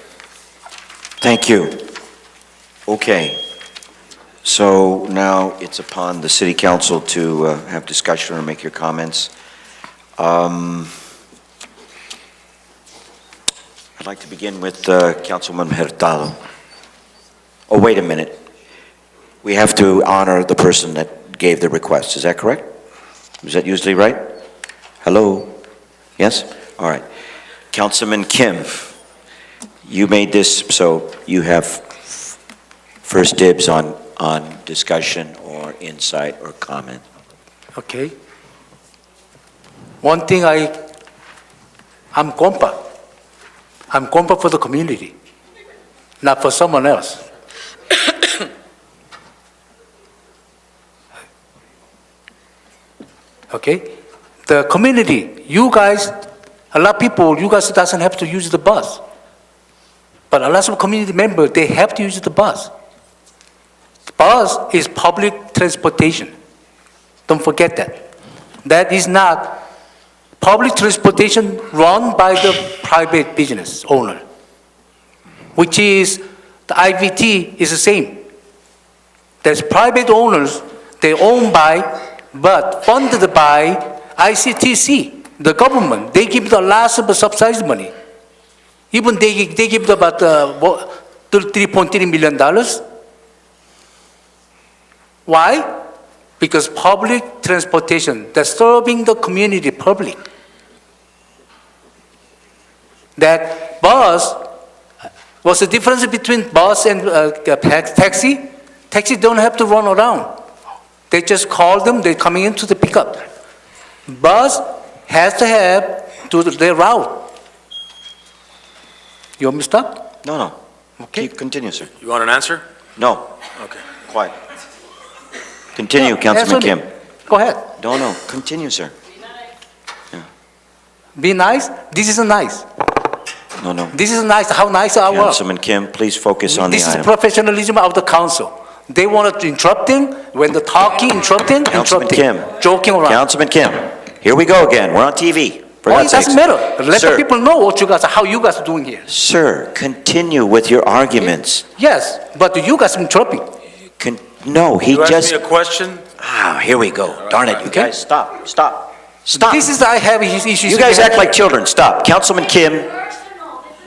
Thank you. Okay. So now it's upon the city council to have discussion or make your comments. I'd like to begin with Councilman Hurtado. Oh, wait a minute. We have to honor the person that gave the request. Is that correct? Is that usually right? Hello? Yes? All right. Councilman Kim, you made this, so you have first dibs on discussion or insight or comment. Okay. One thing I'm compa. I'm compa for the community, not for someone else. Okay? The community, you guys, a lot of people, you guys doesn't have to use the bus. But a lot of community members, they have to use the bus. The bus is public transportation. Don't forget that. that is not public transportation run by the private business owner, which is the IVT is the same. There's private owners, they own by, but funded by ICTC, the government. They give the lots of subsidized money. Even they give about $3.3 million. Why? Because public transportation, that's serving the community public. That bus, what's the difference between bus and taxi? Taxi don't have to run around. They just call them, they're coming into the pickup. Bus has to have to their route. You want me to stop? No. Okay. Continue, sir. You want an answer? No. Okay. Quiet. Continue, Councilman Answer Kim. me. Go ahead. No. Continue, sir. Be nice. This is nice. No. This is nice. How nice I work. Councilman Kim, please focus on the This is item. professionalism of the council. They want to interrupting when they're talking, interrupting. Councilman Kim. Joking around. Councilman Kim, here we go again. We're on TV. For Oh, God's it doesn't sakes. matter. Let Sir. the people know what you guys, how you guys are doing here. Sir, continue with your arguments. Yes, but you guys are interrupting. No, he You asked just... me a question? Here we go. Darn it, you Okay. guys. Stop. This is, I have issues. You guys act like children. Stop. Councilman Kim.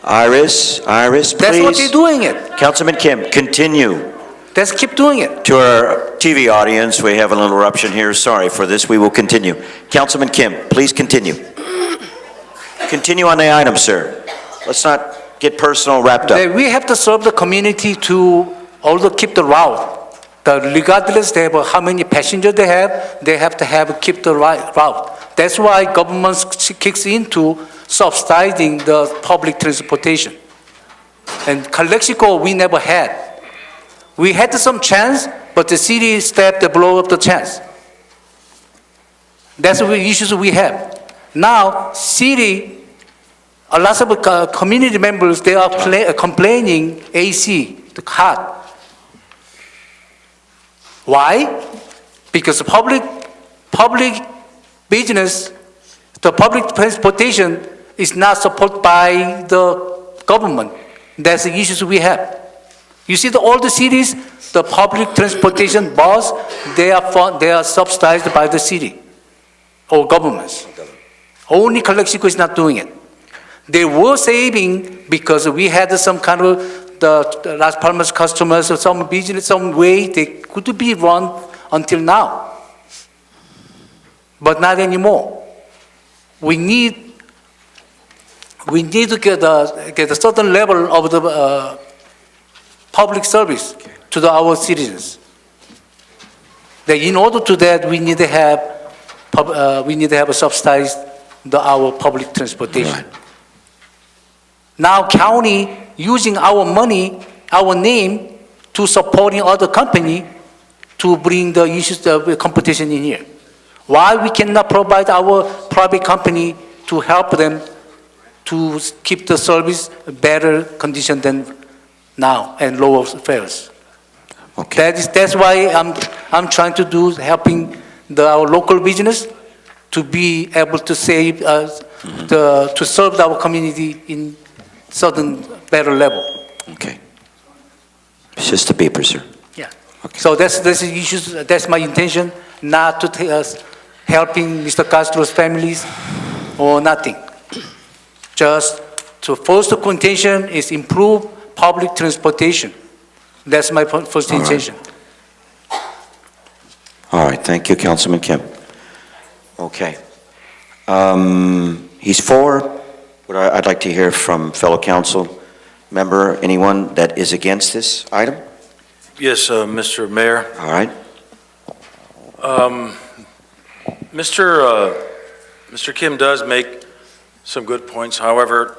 Iris, please. That's what they're doing it. Councilman Kim, continue. Let's keep doing it. To our TV audience, we have an interruption here. Sorry for this. We will continue. Councilman Kim, please continue. Continue on the item, sir. Let's not get personal wrapped up. We have to serve the community to also keep the route. Regardless how many passengers they have to keep the route. That's why government kicks into subsidizing the public transportation. And Calexico, we never had. We had some chance, but the city stepped to blow up the chance. That's the issues we have. Now, city, a lot of community members, they are complaining AC, the hot. Why? Because the public business, the public transportation is not supported by the government. That's the issues we have. You see, all the cities, the public transportation bus, they are subsidized by the city or governments. Only Calexico is not doing it. They were saving because we had some kind of the Las Palmas customers or some business, some way they could be run until now. But not anymore. We need to get a certain level of the public service to our citizens. That in order to that, we need to have subsidized our public transportation. Right. Now county using our money, our name, to supporting other company to bring the issues of competition in here. Why we cannot provide our private company to help them to keep the service better condition than now and lower fares? Okay. That's why I'm trying to do helping our local business to be able to save to serve our community in certain better level. Okay. It's just a beeper, sir. Yeah. Okay. So that's the issues. That's my intention, not to take us helping Mr. Castro's families or nothing. Just to first contention is improve public transportation. That's my first All right. intention. All right, thank you, Councilman Kim. Okay. He's for, but I'd like to hear from fellow council member, anyone that is against this item? Yes, Mr. Mayor. All right. Mr. Kim does make some good points. However,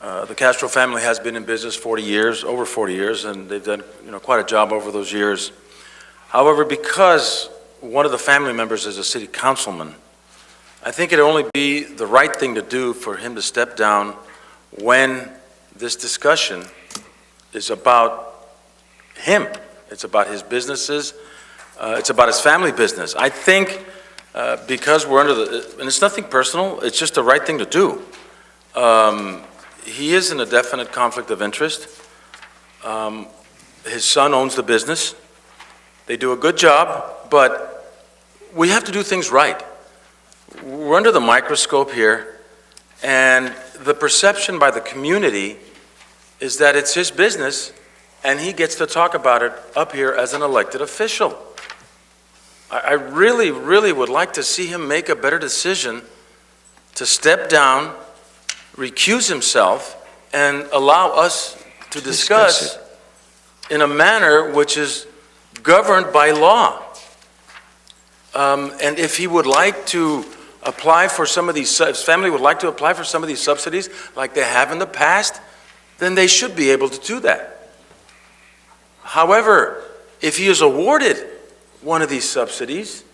the Castro family has been in business 40 years, over 40 years, and they've done quite a job over those years. However, because one of the family members is a city councilman, I think it'd only be the right thing to do for him to step down when this discussion is about him. It's about his businesses. It's about his family business. I think because we're under the, and it's nothing personal, it's just the right thing to do. He is in a definite conflict of interest. His son owns the business. They do a good job, but we have to do things right. We're under the microscope here, and the perception by the community is that it's his business, and he gets to talk about it up here as an elected official. I really, really would like to see him make a better decision to step down, recuse himself, and allow us to discuss in a manner which is governed by law. And if he would like to apply for some of these, his family would like to apply for some of these subsidies like they have in the past, then they should be able to do that. However, if he is awarded one of these subsidies,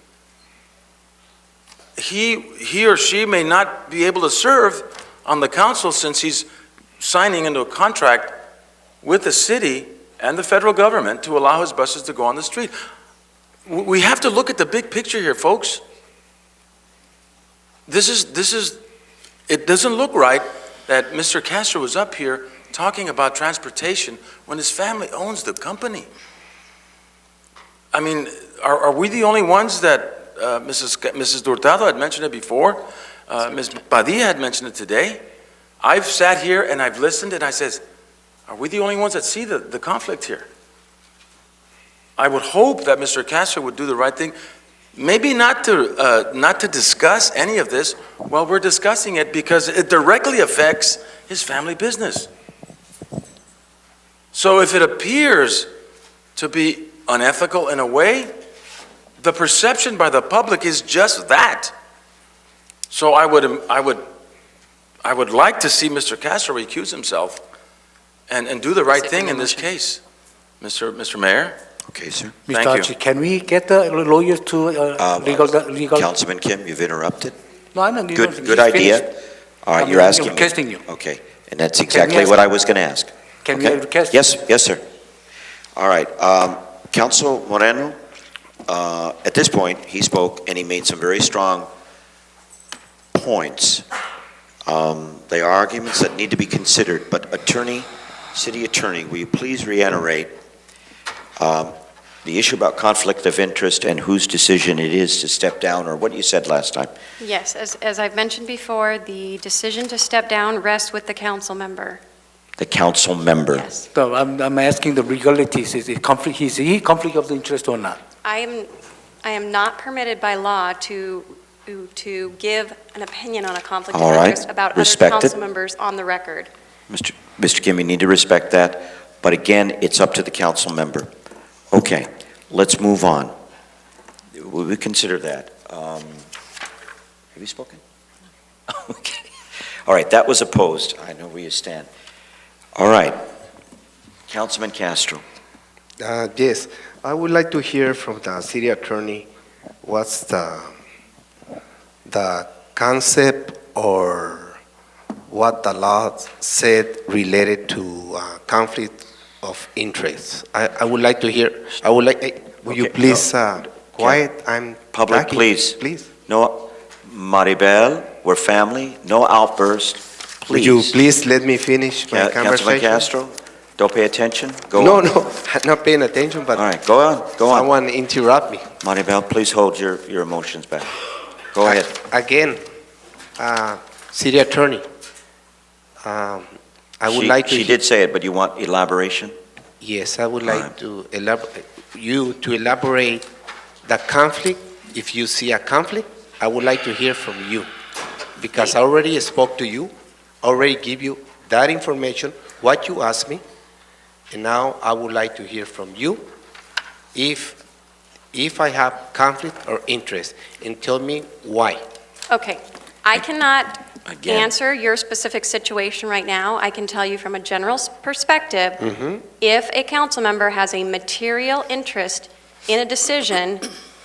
he or she may not be able to serve on the council since he's signing into a contract with the city and the federal government to allow his buses to go on the street. We have to look at the big picture here, folks. It doesn't look right that Mr. Castro was up here talking about transportation when his family owns the company. I mean, are we the only ones that, Mrs. Hurtado had mentioned it before, Ms. Padilla had mentioned it today. I've sat here and I've listened and I says, are we the only ones that see the conflict here? I would hope that Mr. Castro would do the right thing. Maybe not to discuss any of this while we're discussing it because it directly affects his family business. So if it appears to be unethical in a way, the perception by the public is just that. So I would like to see Mr. Castro recuse himself and do the right thing in this case. Mr. Mayor? Okay, sir. Thank Mr. you. Archie, can we get the lawyers to legal? Councilman Kim, you've interrupted. No, I'm not. Good idea. All right, you're asking me. Requesting you. Okay, and that's exactly what I was going to ask. Can we Okay? request? Yes, sir. All right, Council Moreno, at this point, he spoke and he made some very strong points. They are arguments that need to be considered, but City Attorney, will you please reiterate the issue about conflict of interest and whose decision it is to step down, or what you said last time? Yes, as I've mentioned before, the decision to step down rests with the council member. The council member. Yes. So I'm asking the legalities. Is he conflict of interest or not? I am not permitted by law to give an opinion on a conflict All of right. interest about Respect other it. council members on the record. Mr. Kim, you need to respect that, but again, it's up to the council member. Okay, let's move on. We consider that. Have you spoken? Okay. All right, that was opposed. I know where you stand. All right, Councilman Castro. Yes, I would like to hear from the city attorney, what's the concept or what the law said related to conflict of interest. I would like to hear, will you Okay, please quiet? I'm Public, talking. please. No, Maribel, we're family, no outburst, Would please. you please let me finish my Councilman conversation? Castro, don't pay attention, go No, on. I'm not paying attention, All but right, go on. someone interrupt me. Maribel, please hold your emotions back. Go ahead. Again, city attorney, I would like to. She did say it, but you want elaboration? Yes, I would All like right. to elaborate the conflict. If you see a conflict, I would like to hear from you, because I already spoke to you, already give you that information, what you asked me, and now I would like to hear from you if I have conflict or interest, and tell me why. Okay, I cannot Again. answer your specific situation right now. I can tell you from a general perspective, Mhm. if a council member has a material interest in a decision,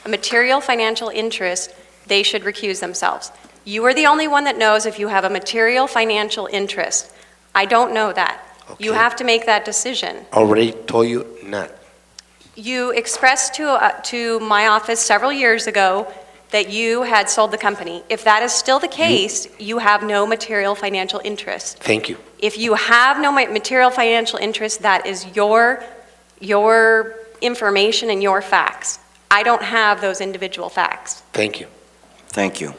a material financial interest, they should recuse themselves. You are the only one that knows if you have a material financial interest. I don't know that. You Okay. have to make that decision. Already told you not. You expressed to my office several years ago that you had sold the company. If that is still the case, you have no material financial interest. Thank you. If you have no material financial interest, that is your information and your facts. I don't have those individual facts. Thank you. Thank you.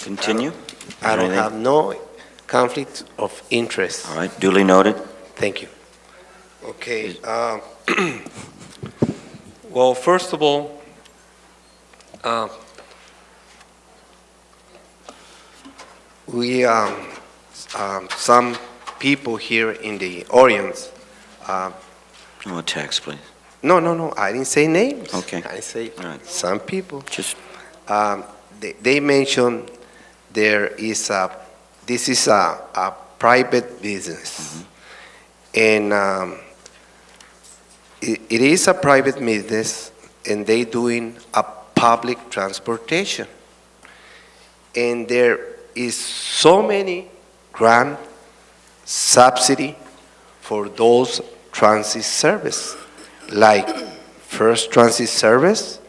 Continue. I don't have no conflict of interest. All right, duly noted. Thank you. Okay. Well, first of all, we some people here in the audience. No text, please. No. I didn't say names. Okay. I say All right. some people. Just They mentioned this is a private business. And it is a private business, and they doing a public transportation. And there is so many grant subsidy for those transit service, like First Transit Service.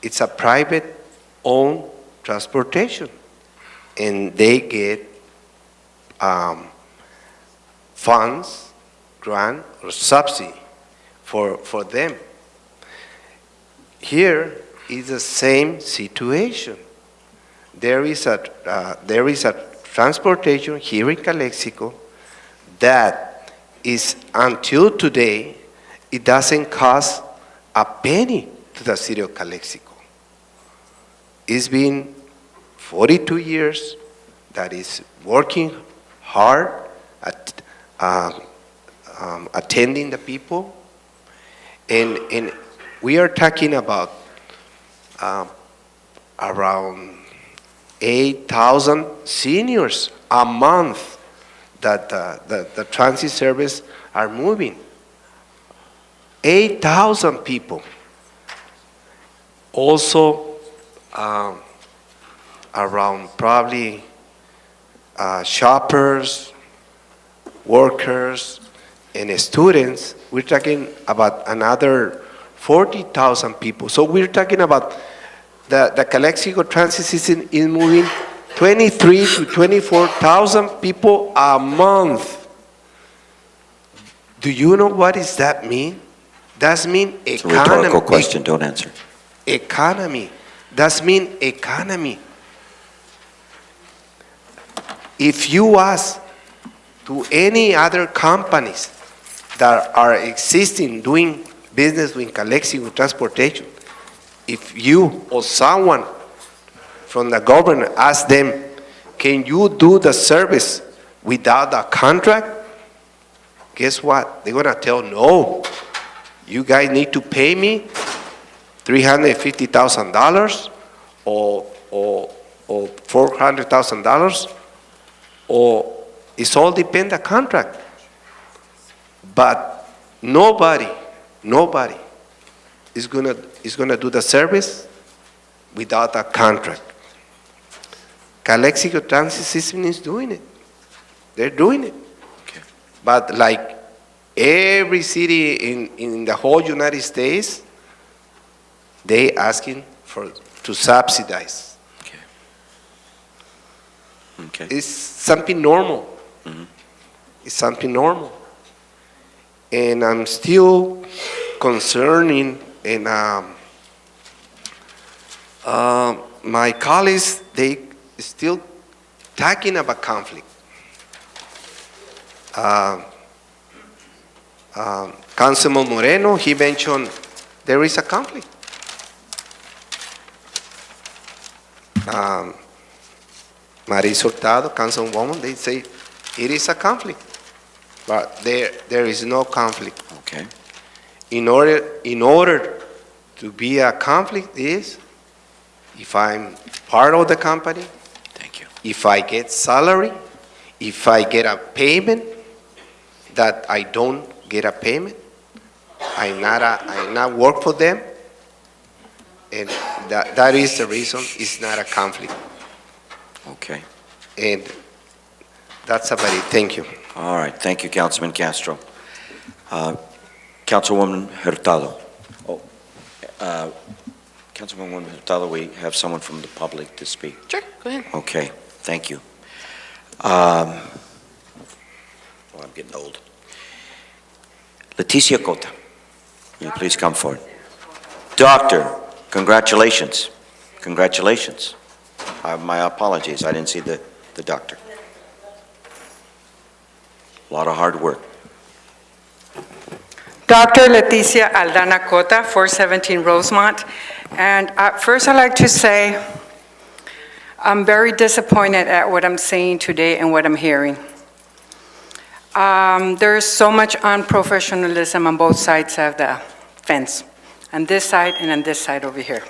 It's a private owned transportation, and they get funds, grant, or subsidy for them. Here is the same situation. There is a transportation here in Calexico that is, until today, it doesn't cost a penny to the city of Calexico. It's been 42 years that is working hard at attending the people, and we are talking about around 8,000 seniors a month that the transit service are moving. 8,000 people. Also, around probably shoppers, workers, and students, we're talking about another 40,000 people. So we're talking about the Calexico transit system is moving 23 to 24,000 people a month. Do you know what does that mean? That means economy. It's a rhetorical question, don't answer. Economy. That means economy. If you ask to any other companies that are existing doing business with Calexico transportation, if you or someone from the government ask them, can you do the service without a contract? Guess what? They're going to tell no. You guys need to pay me $350,000 or $400,000, or it's all depend on contract. But nobody is gonna do the service without a contract. Calexico Transit System is doing it. They're doing it. Okay. But like every city in the whole United States, they asking to subsidize. Okay. It's something normal. Mm-hmm. It's something normal. And I'm still concerning, and my colleagues, they still talking about conflict. Councilman Moreno, he mentioned there is a conflict. Maris Hurtado, Councilwoman, they say it is a conflict, but there is no conflict. Okay. In order to be a conflict is if I'm part of the company, Thank you. if I get salary, if I get a payment that I don't get a payment, I not work for them, and that is the reason it's not a conflict. Okay. And that's about it. Thank you. All right. Thank you, Councilman Castro. Councilwoman Hurtado. Councilwoman Hurtado, we have someone from the public to speak. Sure, go ahead. Okay, thank you. Well, I'm getting old. Leticia Cota, will you please come forward? Doctor, congratulations. Congratulations. My apologies, I didn't see the doctor. A lot of hard work. Dr. Leticia Aldana Cota, 417 Rosemont. And first I'd like to say I'm very disappointed at what I'm seeing today and what I'm hearing. There's so much unprofessionalism on both sides of the fence, on this side and on this side over here.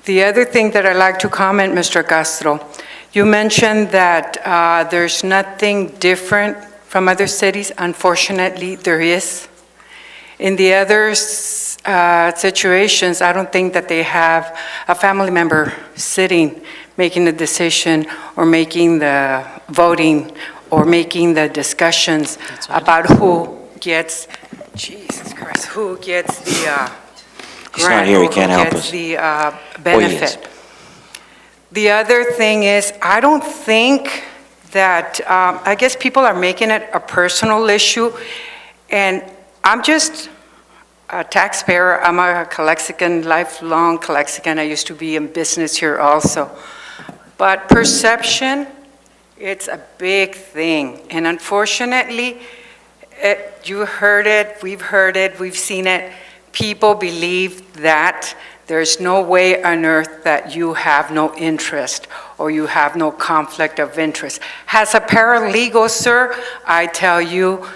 The other thing that I'd like to comment, Mr. Castro, you mentioned that there's nothing different from other cities. Unfortunately, there is. In the other situations, I don't think that they have a family member sitting, making the decision or making the voting or making the discussions about who gets, Jesus Christ, who gets the He's not grant here, he or can't who help gets us. the Oh, benefit. The other thing is, I don't think that, I guess people are making it a personal issue, and I'm just a taxpayer. I'm a Calexican, lifelong Calexican. I used to be in business here also. But perception, it's a big thing. And unfortunately, you heard it, we've seen it. People believe that there's no way on earth that you have no interest or you have no conflict of interest. As a paralegal, sir, I tell you,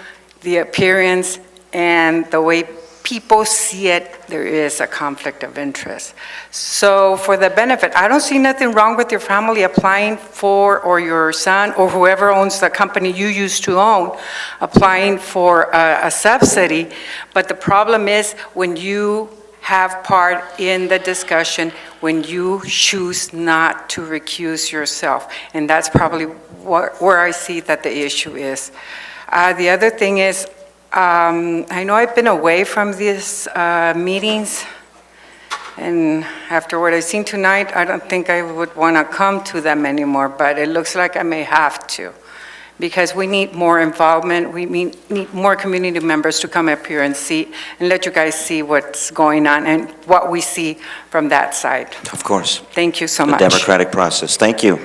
the appearance and the way people see it, there is a conflict of interest. So for the benefit, I don't see nothing wrong with your family applying for, or your son, or whoever owns the company you used to own, applying for a subsidy. But the problem is when you have part in the discussion, when you choose not to recuse yourself. And that's probably where I see that the issue is. The other thing is, I know I've been away from these meetings, and after what I've seen tonight, I don't think I would want to come to them anymore, but it looks like I may have to, because we need more involvement. We need more community members to come up here and see, and let you guys see what's going on and what we see from that side. Of course. Thank you so The much. democratic process. Thank you.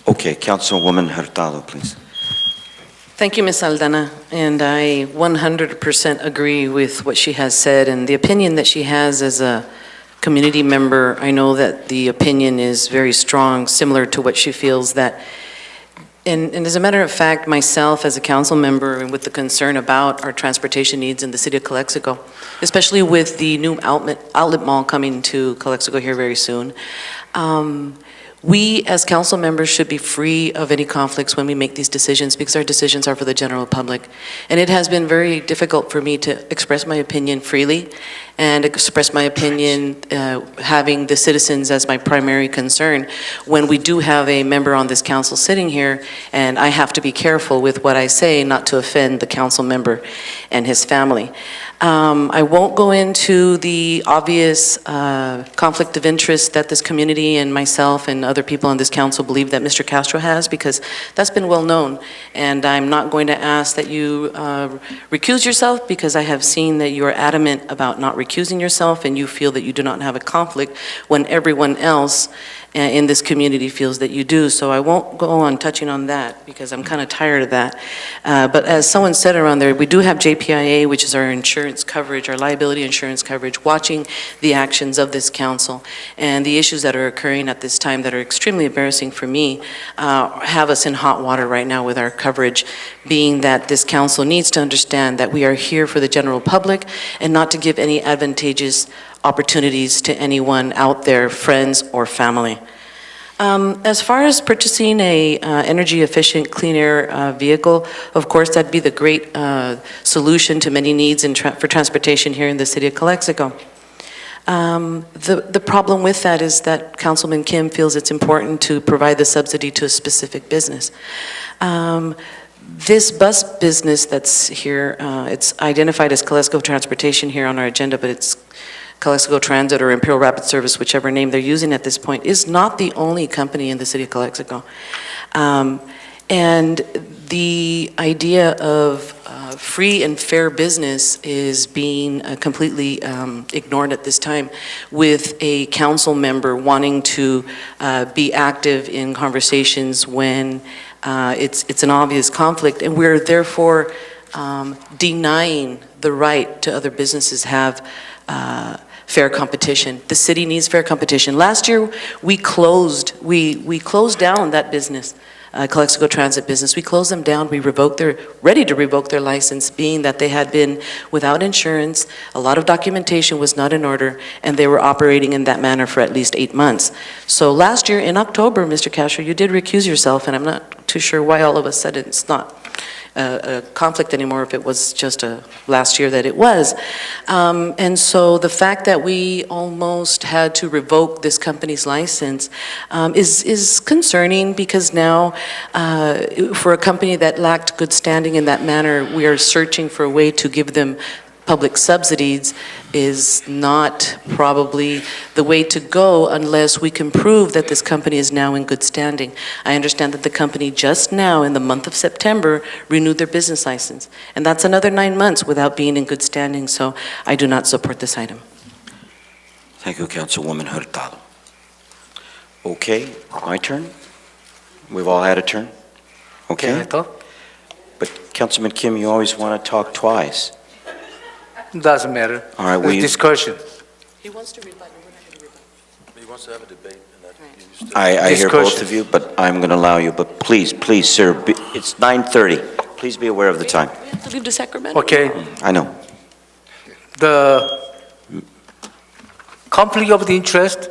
Okay, Councilwoman Hurtado, please. Thank you, Ms. Aldana, and I 100% agree with what she has said and the opinion that she has as a community member. I know that the opinion is very strong, similar to what she feels that, and as a matter of fact, myself as a council member and with the concern about our transportation needs in the city of Calexico, especially with the new outlet mall coming to Calexico here very soon, we as council members should be free of any conflicts when we make these decisions, because our decisions are for the general public. And it has been very difficult for me to express my opinion freely and express my opinion having the citizens as my primary concern when we do have a member on this council sitting here, and I have to be careful with what I say not to offend the council member and his family. I won't go into the obvious conflict of interest that this community and myself and other people on this council believe that Mr. Castro has, because that's been well known. And I'm not going to ask that you recuse yourself, because I have seen that you are adamant about not recusing yourself and you feel that you do not have a conflict when everyone else in this community feels that you do. So I won't go on touching on that, because I'm kind of tired of that. But as someone said around there, we do have JPIA, which is our insurance coverage, our liability insurance coverage, watching the actions of this council. And the issues that are occurring at this time that are extremely embarrassing for me have us in hot water right now with our coverage, being that this council needs to understand that we are here for the general public and not to give any advantageous opportunities to anyone out there, friends or family. As far as purchasing a energy efficient, clean air vehicle, of course, that'd be the great solution to many needs for transportation here in the city of Calexico. The problem with that is that Councilman Kim feels it's important to provide the subsidy to a specific business. This bus business that's here, it's identified as Calexico Transportation here on our agenda, but it's Calexico Transit or Imperial Rapid Service, whichever name they're using at this point, is not the only company in the city of Calexico. And the idea of free and fair business is being completely ignored at this time, with a council member wanting to be active in conversations when it's an obvious conflict, and we're therefore denying the right to other businesses have fair competition. The city needs fair competition. Last year, we closed down that business. Calexico Transit business. We closed them down. We ready to revoke their license, being that they had been without insurance, a lot of documentation was not in order, and they were operating in that manner for at least 8 months. So last year in October, Mr. Castro, you did recuse yourself, and I'm not too sure why all of a sudden it's not a conflict anymore, if it was just last year that it was. And so the fact that we almost had to revoke this company's license is concerning, because now for a company that lacked good standing in that manner, we are searching for a way to give them public subsidies is not probably the way to go unless we can prove that this company is now in good standing. I understand that the company just now, in the month of September, renewed their business license. And that's another 9 months without being in good standing, so I do not support this item. Thank you, Councilwoman Hurtado. Okay, my turn? We've all had a turn? Can I Okay, talk? but Councilman Kim, you always want to talk twice. Doesn't matter. All right, There's discussion. He wants to rebut, we're not going to rebut. He wants to have a debate, and that I hear both Discussion. of you, but I'm going to allow you, but please, sir, it's 9:30. Please be aware of the time. We have to leave to Sacramento. Okay, I know. the conflict of the interest,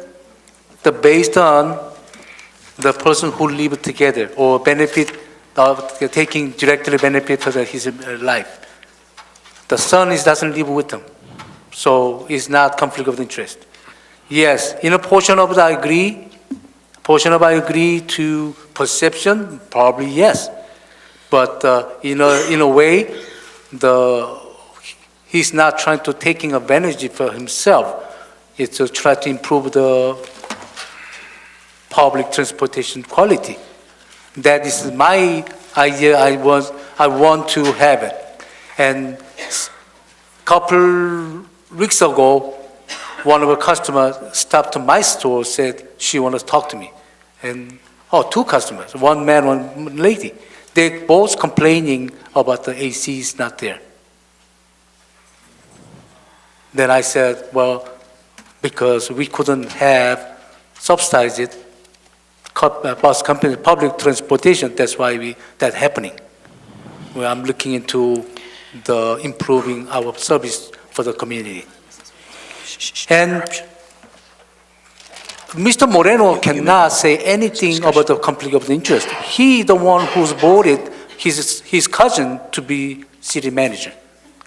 based on the person who live together or benefit, taking directly benefit of his life. The son doesn't live with them, so it's not conflict of interest. Yes, in a portion of it I agree. Portion of I agree to perception, probably yes. But in a way, he's not trying to taking advantage for himself. It's to try to improve the public transportation quality. That is my idea. I want to have it. And couple weeks ago, one of our customers stopped to my store, said she wanted to talk to me. And, two customers, one man, one lady. They both complaining about the AC is not there. Then I said, well, because we couldn't have subsidized it, bus company, public transportation, that's why that's happening. Well, I'm looking into the improving our service for the community. And Mr. Moreno cannot say anything about the conflict of interest. He the one who's voted his cousin to be city manager.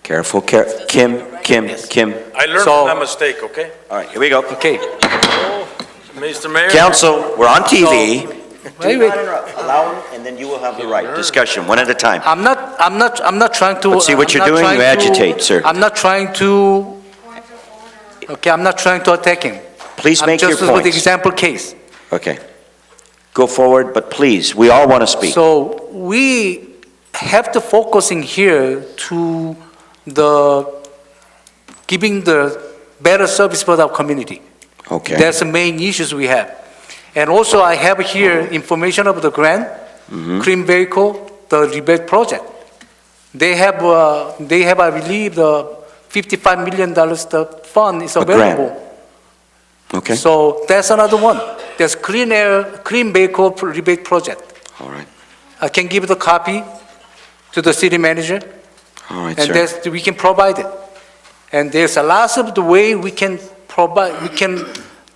Careful, Kim. I learned So- from that mistake, okay? All right, here we go. Okay. Mr. Mayor? Council, we're on TV. Wait. Allow him, and then you will have the right. Discussion, one at a time. I'm not trying to. But see what I'm you're not doing? trying You agitate, sir. I'm not trying to. Okay, I'm not trying to attack him. Please make your I'm just with the points. example case. Okay. Go forward, but please, we all want to speak. So we have to focusing here to giving the better service for our community. Okay. That's the main issues we have. And also I have here information of the grant, Clean Vehicle, the rebate project. They have, I believe, the $55 million the fund is A grant. available. Okay, So that's another one. There's Clean Vehicle rebate project. all right, I can give the copy to the city manager, all right, and sir. we can provide it. And there's a lot of the way we can provide,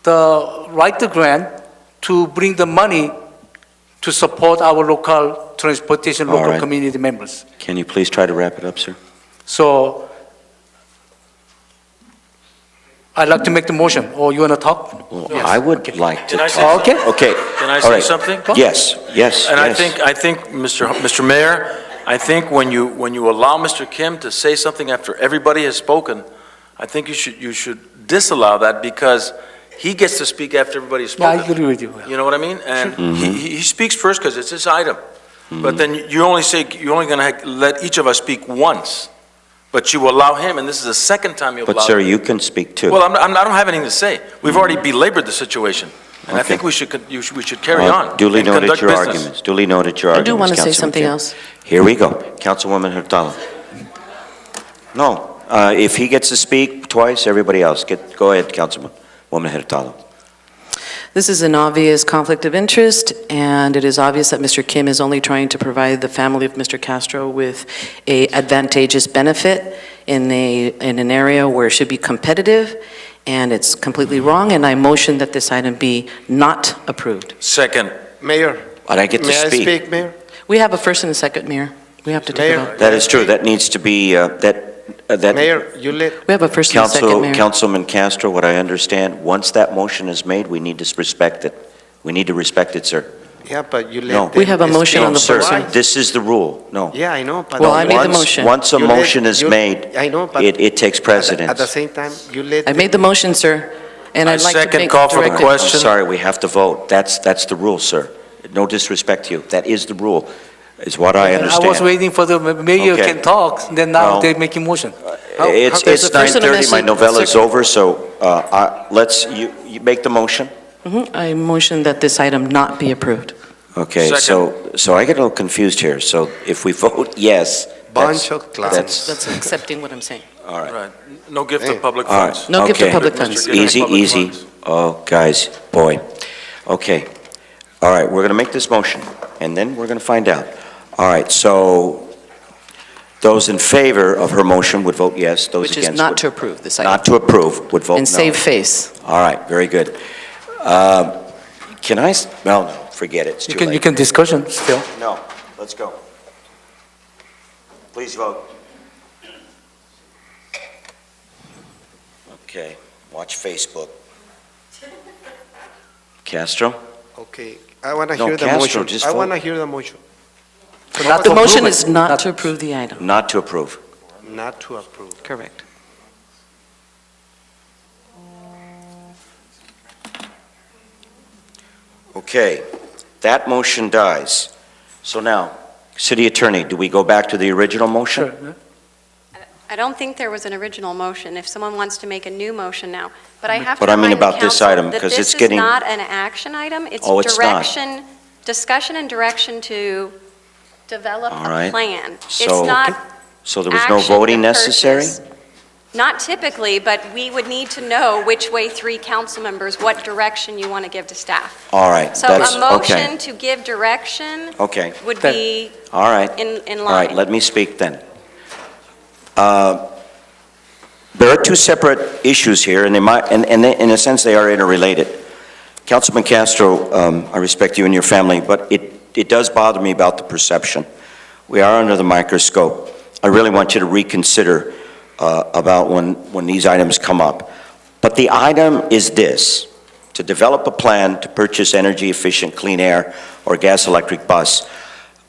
write the grant to bring the money to support our local transportation, All local right. community members. Can you please try to wrap it up, sir? So I'd like to make the motion, or you want to talk? Well, I would like to Can I say talk. Okay. Okay. Can I All say right. something? Yes, And I yes. think, Mr. Mayor, I think when you allow Mr. Kim to say something after everybody has spoken, I think you should disallow that because he gets to speak after everybody's Yeah, I spoken. agree with you. You know what I mean? And he speaks first because it's his item. But then you're only going to let each of us speak once. But you allow him, and this is the second time you've allowed. But sir, you can speak too. Well, I don't have anything to say. We've already belabored the situation. And I Okay. think we should carry on. Duly and noted conduct your business. arguments. Duly noted your I arguments. do want to say Councilman something Kim. else. Here we go. Councilwoman Hurtado. No, if he gets to speak twice, everybody else. Go ahead, Councilwoman Hurtado. This is an obvious conflict of interest, and it is obvious that Mr. Kim is only trying to provide the family of Mr. Castro with a advantageous benefit in an area where it should be competitive, and it's completely wrong, and I motion that this item be not approved. Second. Mayor, But I get to may I speak. speak, Mayor? We have a first and a second, Mayor. We have to take a Mayor. vote. That is true. That needs to be, that. Mayor, you let, We have a first and a second, Mayor. Councilman Castro, what I understand, once that motion is made, we need to respect it. We need to respect it, sir. yeah, but you let. No. them We have a motion speak on the Sir, floor, twice. this is the rule. No. Yeah, I know, but. Well, I made the Once- motion. Once a You let- motion is you- made, I know, but. it takes At precedence. the same time, you let. I made the motion, sir, and I I'd like to second make call for the direct- question. I'm sorry, we have to vote. That's the rule, sir. No disrespect to you. That is the rule, is what I I was understand. waiting for the mayor Okay. can talk, then now Well, they're making motion. It's There's a first and a 9:30, my second. novella's over, so you make the motion? I motion that this item not be approved. Okay, so I get a little confused here. So if we vote yes, Bunch of clowns. That's accepting what I'm saying. all right. Right. No gift of public All right. funds. No gift of Okay. public Mr. funds. Gift of Easy, public easy. funds. Oh, guys, boy. Okay. All right, we're going to make this motion, and then we're going to find out. All right, so those in favor of her motion would vote yes. Those Which is against not would to approve this item. not to approve would vote no. And save face. All right, very good. Can I, well, no, forget it, it's too You late. can discussion still. No, let's go. Please vote. Okay, watch Facebook. Castro? Okay, I want to No, hear the Castro, motion. just I vote. want to hear the motion. Not The to motion approve is it. not to approve the item. Not to approve. Not to approve. Correct. Okay, that motion dies. So now, City Attorney, do we go back to the original motion? Sure. I don't think there was an original motion, if someone wants to make a new motion now. But I have to But I mean remind the about this council item, that 'cause this it's is getting- not an action item. Oh, it's not. direction, discussion and direction to develop All a right. plan. It's So- not So there was no action to voting necessary? purchase. Not typically, but we would need to know which way three council members, what direction you want to give to staff. All right, So that's, a okay, motion to give direction okay, would That- be all right. in All right, line. let me speak then. There are two separate issues here, and they might, and in a sense, they are interrelated. Councilman Castro, I respect you and your family, but it does bother me about the perception. We are under the microscope. I really want you to reconsider about when these items come up. But the item is this: to develop a plan to purchase energy-efficient clean air or gas electric bus.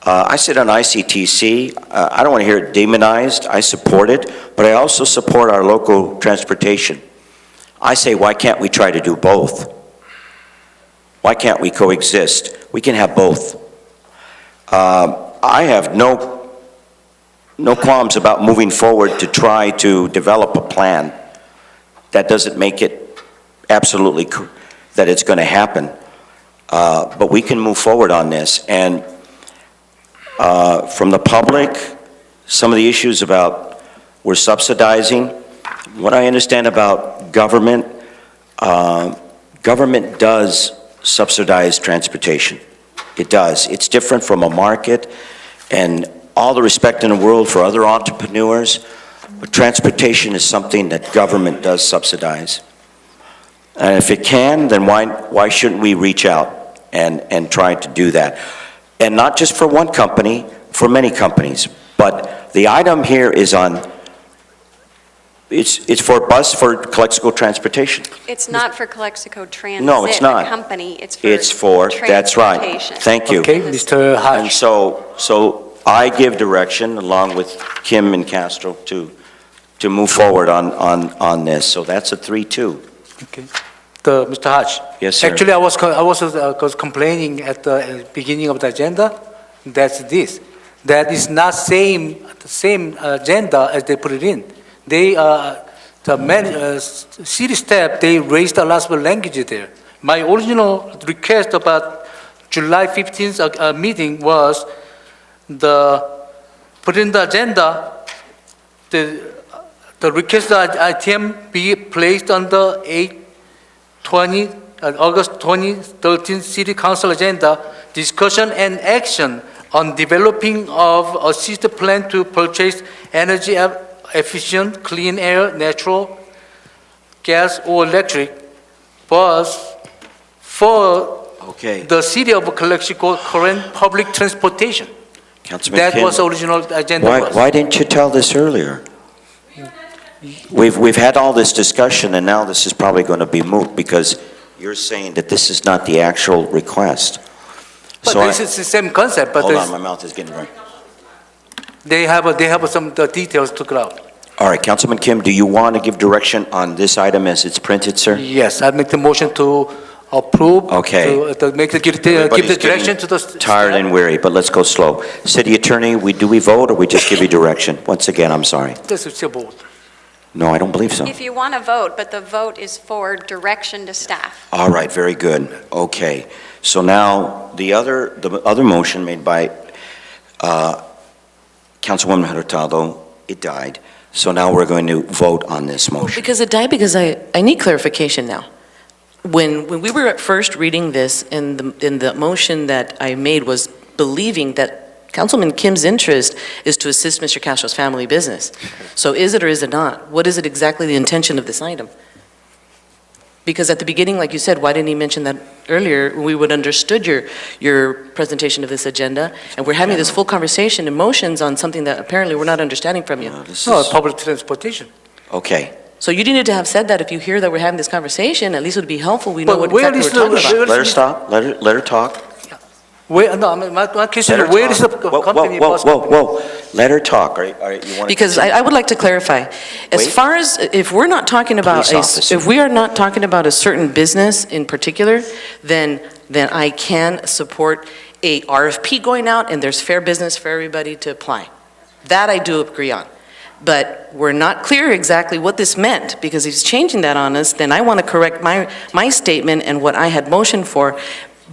I sit on ICTC. I don't want to hear it demonized. I support it, but I also support our local transportation. I say, why can't we try to do both? Why can't we coexist? We can have both. I have no qualms about moving forward to try to develop a plan. That doesn't make it absolutely that it's going to happen. But we can move forward on this. And from the public, some of the issues about we're subsidizing. What I understand about government, government does subsidize transportation. It does. It's different from a market, and all the respect in the world for other entrepreneurs, but transportation is something that government does subsidize. And if it can, then why shouldn't we reach out and try to do that? And not just for one company, for many companies. But the item here is on, it's for Calexico Transportation. It's not for Calexico Transit. No, it's not. The company, It's for, that's right. transportation. Thank you. Okay, Mr. And Hodge. so I give direction, along with Kim and Castro, to move forward on this. So that's a 3-2. Okay. Mr. Hodge. Yes, sir. Actually, I was complaining at the beginning of the agenda. That's this. That is not the same agenda as they put it in. They, city staff, they raised a lot of language there. My original request about July 15th meeting was put in the agenda, the request item be placed on the August 2013 City Council agenda, discussion and action on developing of a system plan to purchase energy efficient, clean air, natural gas or electric bus for Okay. the city of Calexico current public transportation. Councilman That Kim, was the original agenda. why didn't you tell this earlier? We've had all this discussion, and now this is probably going to be moot, because you're saying that this is not the actual request. But So this is the same concept, but hold on, there's- my mouth is getting dry. they have some the details to go out. All right, Councilman Kim, do you want to give direction on this item as it's printed, sir? Yes, I make the motion to approve. Okay. To make give the Everybody's direction getting to the tired staff. and weary, but let's go slow. City Attorney, do we vote, or we just give you direction? Once again, I'm sorry. This is a vote. No, I don't believe so. If you want to vote, but the vote is for direction to staff. All right, very good. Okay. So now, the other motion made by Councilwoman Hurtado, it died. So now we're going to vote on this motion. Because it died, because I need clarification now. When we were at first reading this, and the motion that I made was believing that Councilman Kim's interest is to assist Mr. Castro's family business. So is it or is it not? What is it exactly the intention of this item? Because at the beginning, like you said, why didn't he mention that earlier? We would understood your presentation of this agenda, and we're having this full conversation and motions on something that apparently we're not understanding from you. This No, is- public transportation. Okay. So you needed to have said that if you hear that we're having this conversation, at least it would be helpful, we know But what where exactly is we're talking the- about. Let her stop. Let her talk. My question Let is, her where is the talk. company? Whoa, bus whoa, company? whoa, whoa. Let her talk. All right, you want to... Because I would like to clarify, as Wait. far as, if we're not talking about, Police officer. if we are not talking about a certain business in particular, then I can support a RFP going out, and there's fair business for everybody to apply. That I do agree on. But we're not clear exactly what this meant, because if he's changing that on us, then I want to correct my statement and what I had motioned for,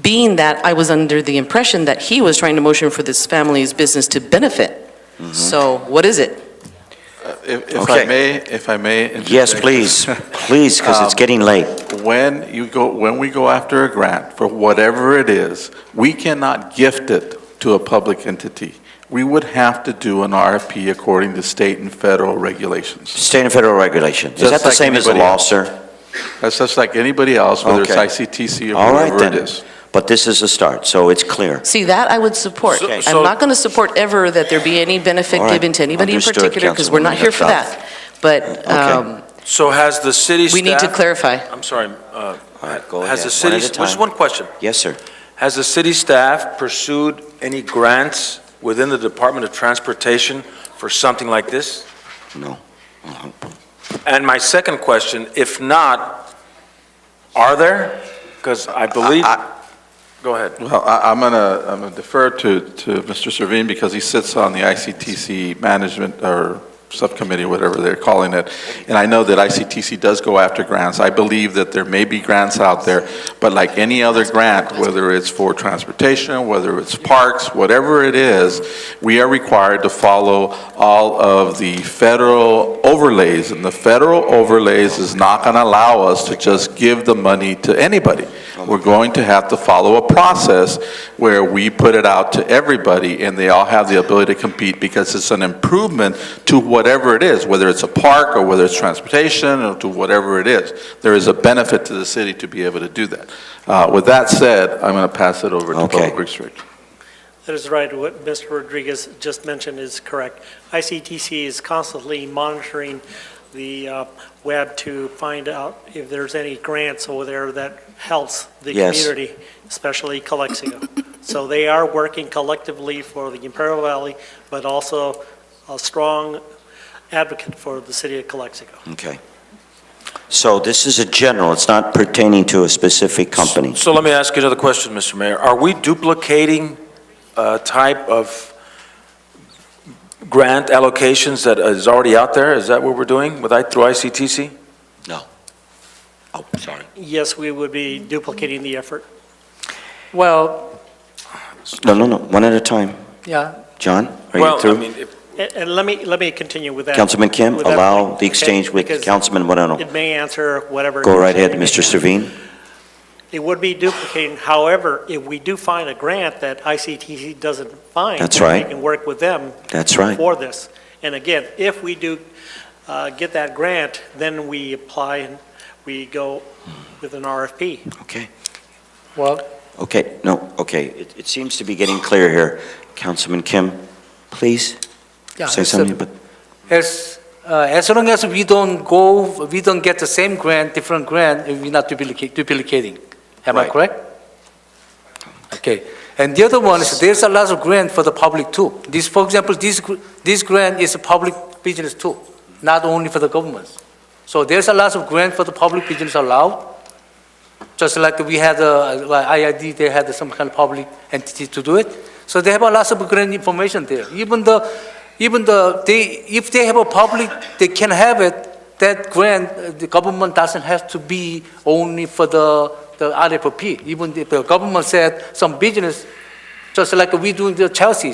being that I was under the impression that he was trying to motion for this family's business to benefit. So what is it? If Okay. I may. Yes, interject. please. Please, because it's getting late. When we go after a grant for whatever it is, we cannot gift it to a public entity. We would have to do an RFP according to state and federal regulations. State and federal regulation. Is Just that the like same as the anybody law, else. sir? That's just like anybody else, whether it's Okay. ICTC or All right, whatever it then. is. But this is a start, so it's clear. See, that I would support. So- I'm not going to support ever that there be any benefit All right. given to anybody in Understood, particular, because we're not Councilwoman here for Hurtado. that. But So has the city staff... we need to clarify. I'm sorry, All right, go has ahead. the city... One at a time. Just one question. Yes, sir. Has the city staff pursued any grants within the Department of Transportation for something like this? No. And my second question, if not, are there? Because I believe... Go ahead. Well, I'm gonna defer to Mr. Servine, because he sits on the ICTC management or subcommittee, whatever they're calling it. And I know that ICTC does go after grants. I believe that there may be grants out there, but like any other grant, whether it's for transportation, whether it's parks, whatever it is, we are required to follow all of the federal overlays. And the federal overlays is not gonna allow us to just give the money to anybody. We're going to have to follow a process where we put it out to everybody, and they all have the ability to compete, because it's an improvement to whatever it is, whether it's a park or whether it's transportation or to whatever it is. There is a benefit to the city to be able to do that. With that said, I'm going to pass it over to Okay. Public Works Director. That is right. What Mr. Rodriguez just mentioned is correct. ICTC is constantly monitoring the web to find out if there's any grants over there that helps the Yes. community, especially Calexico. So they are working collectively for the Imperial Valley, but also a strong advocate for the city of Calexico. Okay. So this is a general, it's not pertaining to a specific company. So let me ask you another question, Mr. Mayor. Are we duplicating a type of grant allocations that is already out there? Is that what we're doing through ICTC? Oh, sorry. Yes, we would be duplicating the effort. Well, No, one at a time. yeah, John, are Well, you through? I mean, And let me continue with that. Councilman Kim, with that allow point, the okay? exchange with Because Councilman Moreno. it may answer whatever. Go right ahead, you may Mr. have. Servine. It would be duplicating. However, if we do find a grant that ICTC doesn't find. That's then right. We can work with them That's right. for this. And again, if we do get that grant, then we apply and we go with an RFP. Okay. well, Okay, no, okay. It seems to be getting clear here. Councilman Kim, please yeah. say it's, something, but as long as we don't get the same grant, different grant, we're not duplicating. Am I Right. correct? Okay. And the other one is, there's a lot of grant for the public too. This, for example, this grant is a public business too, not only for the governments. So there's a lot of grant for the public business allowed. Just like we had IID, they had some kind of public entity to do it. So they have a lot of grant information there. If they have a public, they can have it. That grant, the government doesn't have to be only for the RFP. Even if the government said some business, just like we do in the Chelsea,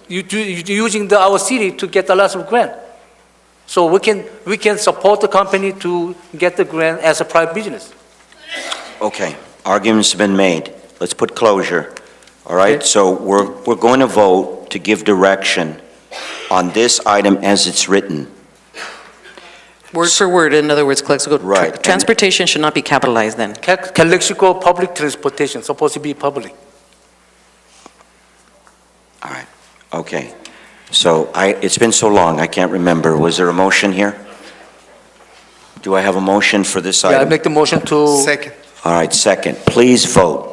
you using our city to get a lot of grant. So we can support the company to get the grant as a private business. okay. Arguments have been made. Let's put closure. All right, Okay. so we're going to vote to give direction on this item as it's written. Word for word, in other words, Calexico. Right, and- Transportation should not be capitalized then. Calexico public transportation, supposed to be public. All right, okay. So it's been so long, I can't remember. Was there a motion here? Do I have a motion for this Yeah, I item? make the motion to. Second. All right, second. Please vote.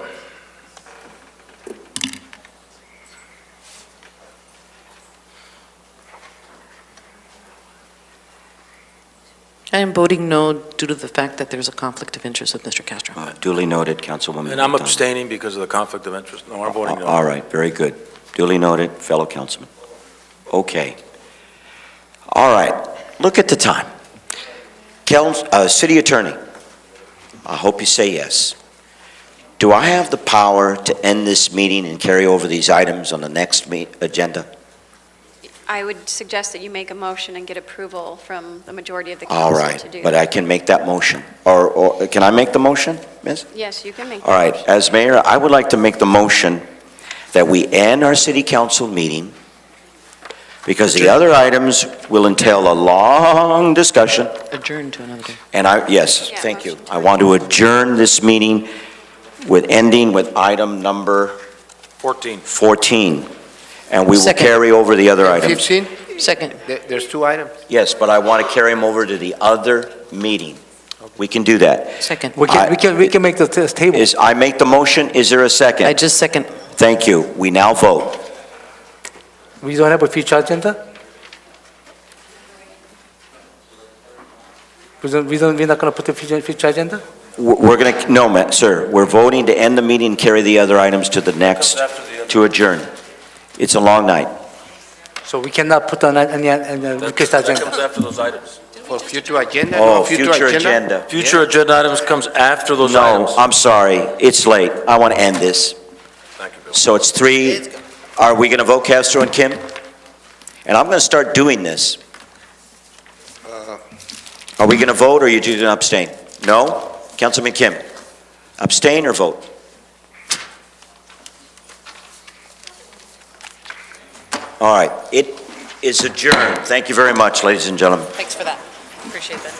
I am voting no due to the fact that there's a conflict of interest with Mr. Castro. Duly noted, Councilwoman. and I'm McDonald. abstaining because of the conflict of interest. No, I'm voting no. All right, very good. Duly noted, fellow councilman. Okay. All right, look at the time. City Attorney, I hope you say yes. Do I have the power to end this meeting and carry over these items on the next agenda? I would suggest that you make a motion and get approval from the majority of the All council right, to do but that. I can make that motion. Or can I make the motion, Ms.? Yes, you can make. All right, as mayor, I would like to make the motion that we end our city council meeting because the other items will entail a long discussion. Adjourn to another day. And yes, Yeah, thank you. motion to I want to adjourn this meeting ending with item number 14. 14. And we will Second. carry over the other items. 15? Second. There's two items. Yes, but I want to carry them over to the other meeting. We can do that. Second. We can make the table. I make the motion, is there a second? I just second. Thank you. We now vote. We don't have a future agenda? We're not going to put the future agenda? We're going to, no, sir, we're voting to end the meeting and carry the other items to the next, to adjourn. It's a long night. So we cannot put on any request That agenda. comes after those items. For future agenda? Oh, No, future agenda. Future agenda items comes after those No, items. I'm sorry, it's late. I want to end this. Thank you, Bill. So it's 3, are we going to vote Castro and Kim? And I'm going to start doing this. Are we going to vote or are you just going to abstain? No? Councilman Kim, abstain or vote? All right, it is adjourned. Thank you very much, ladies and gentlemen. Thanks for that. Appreciate that.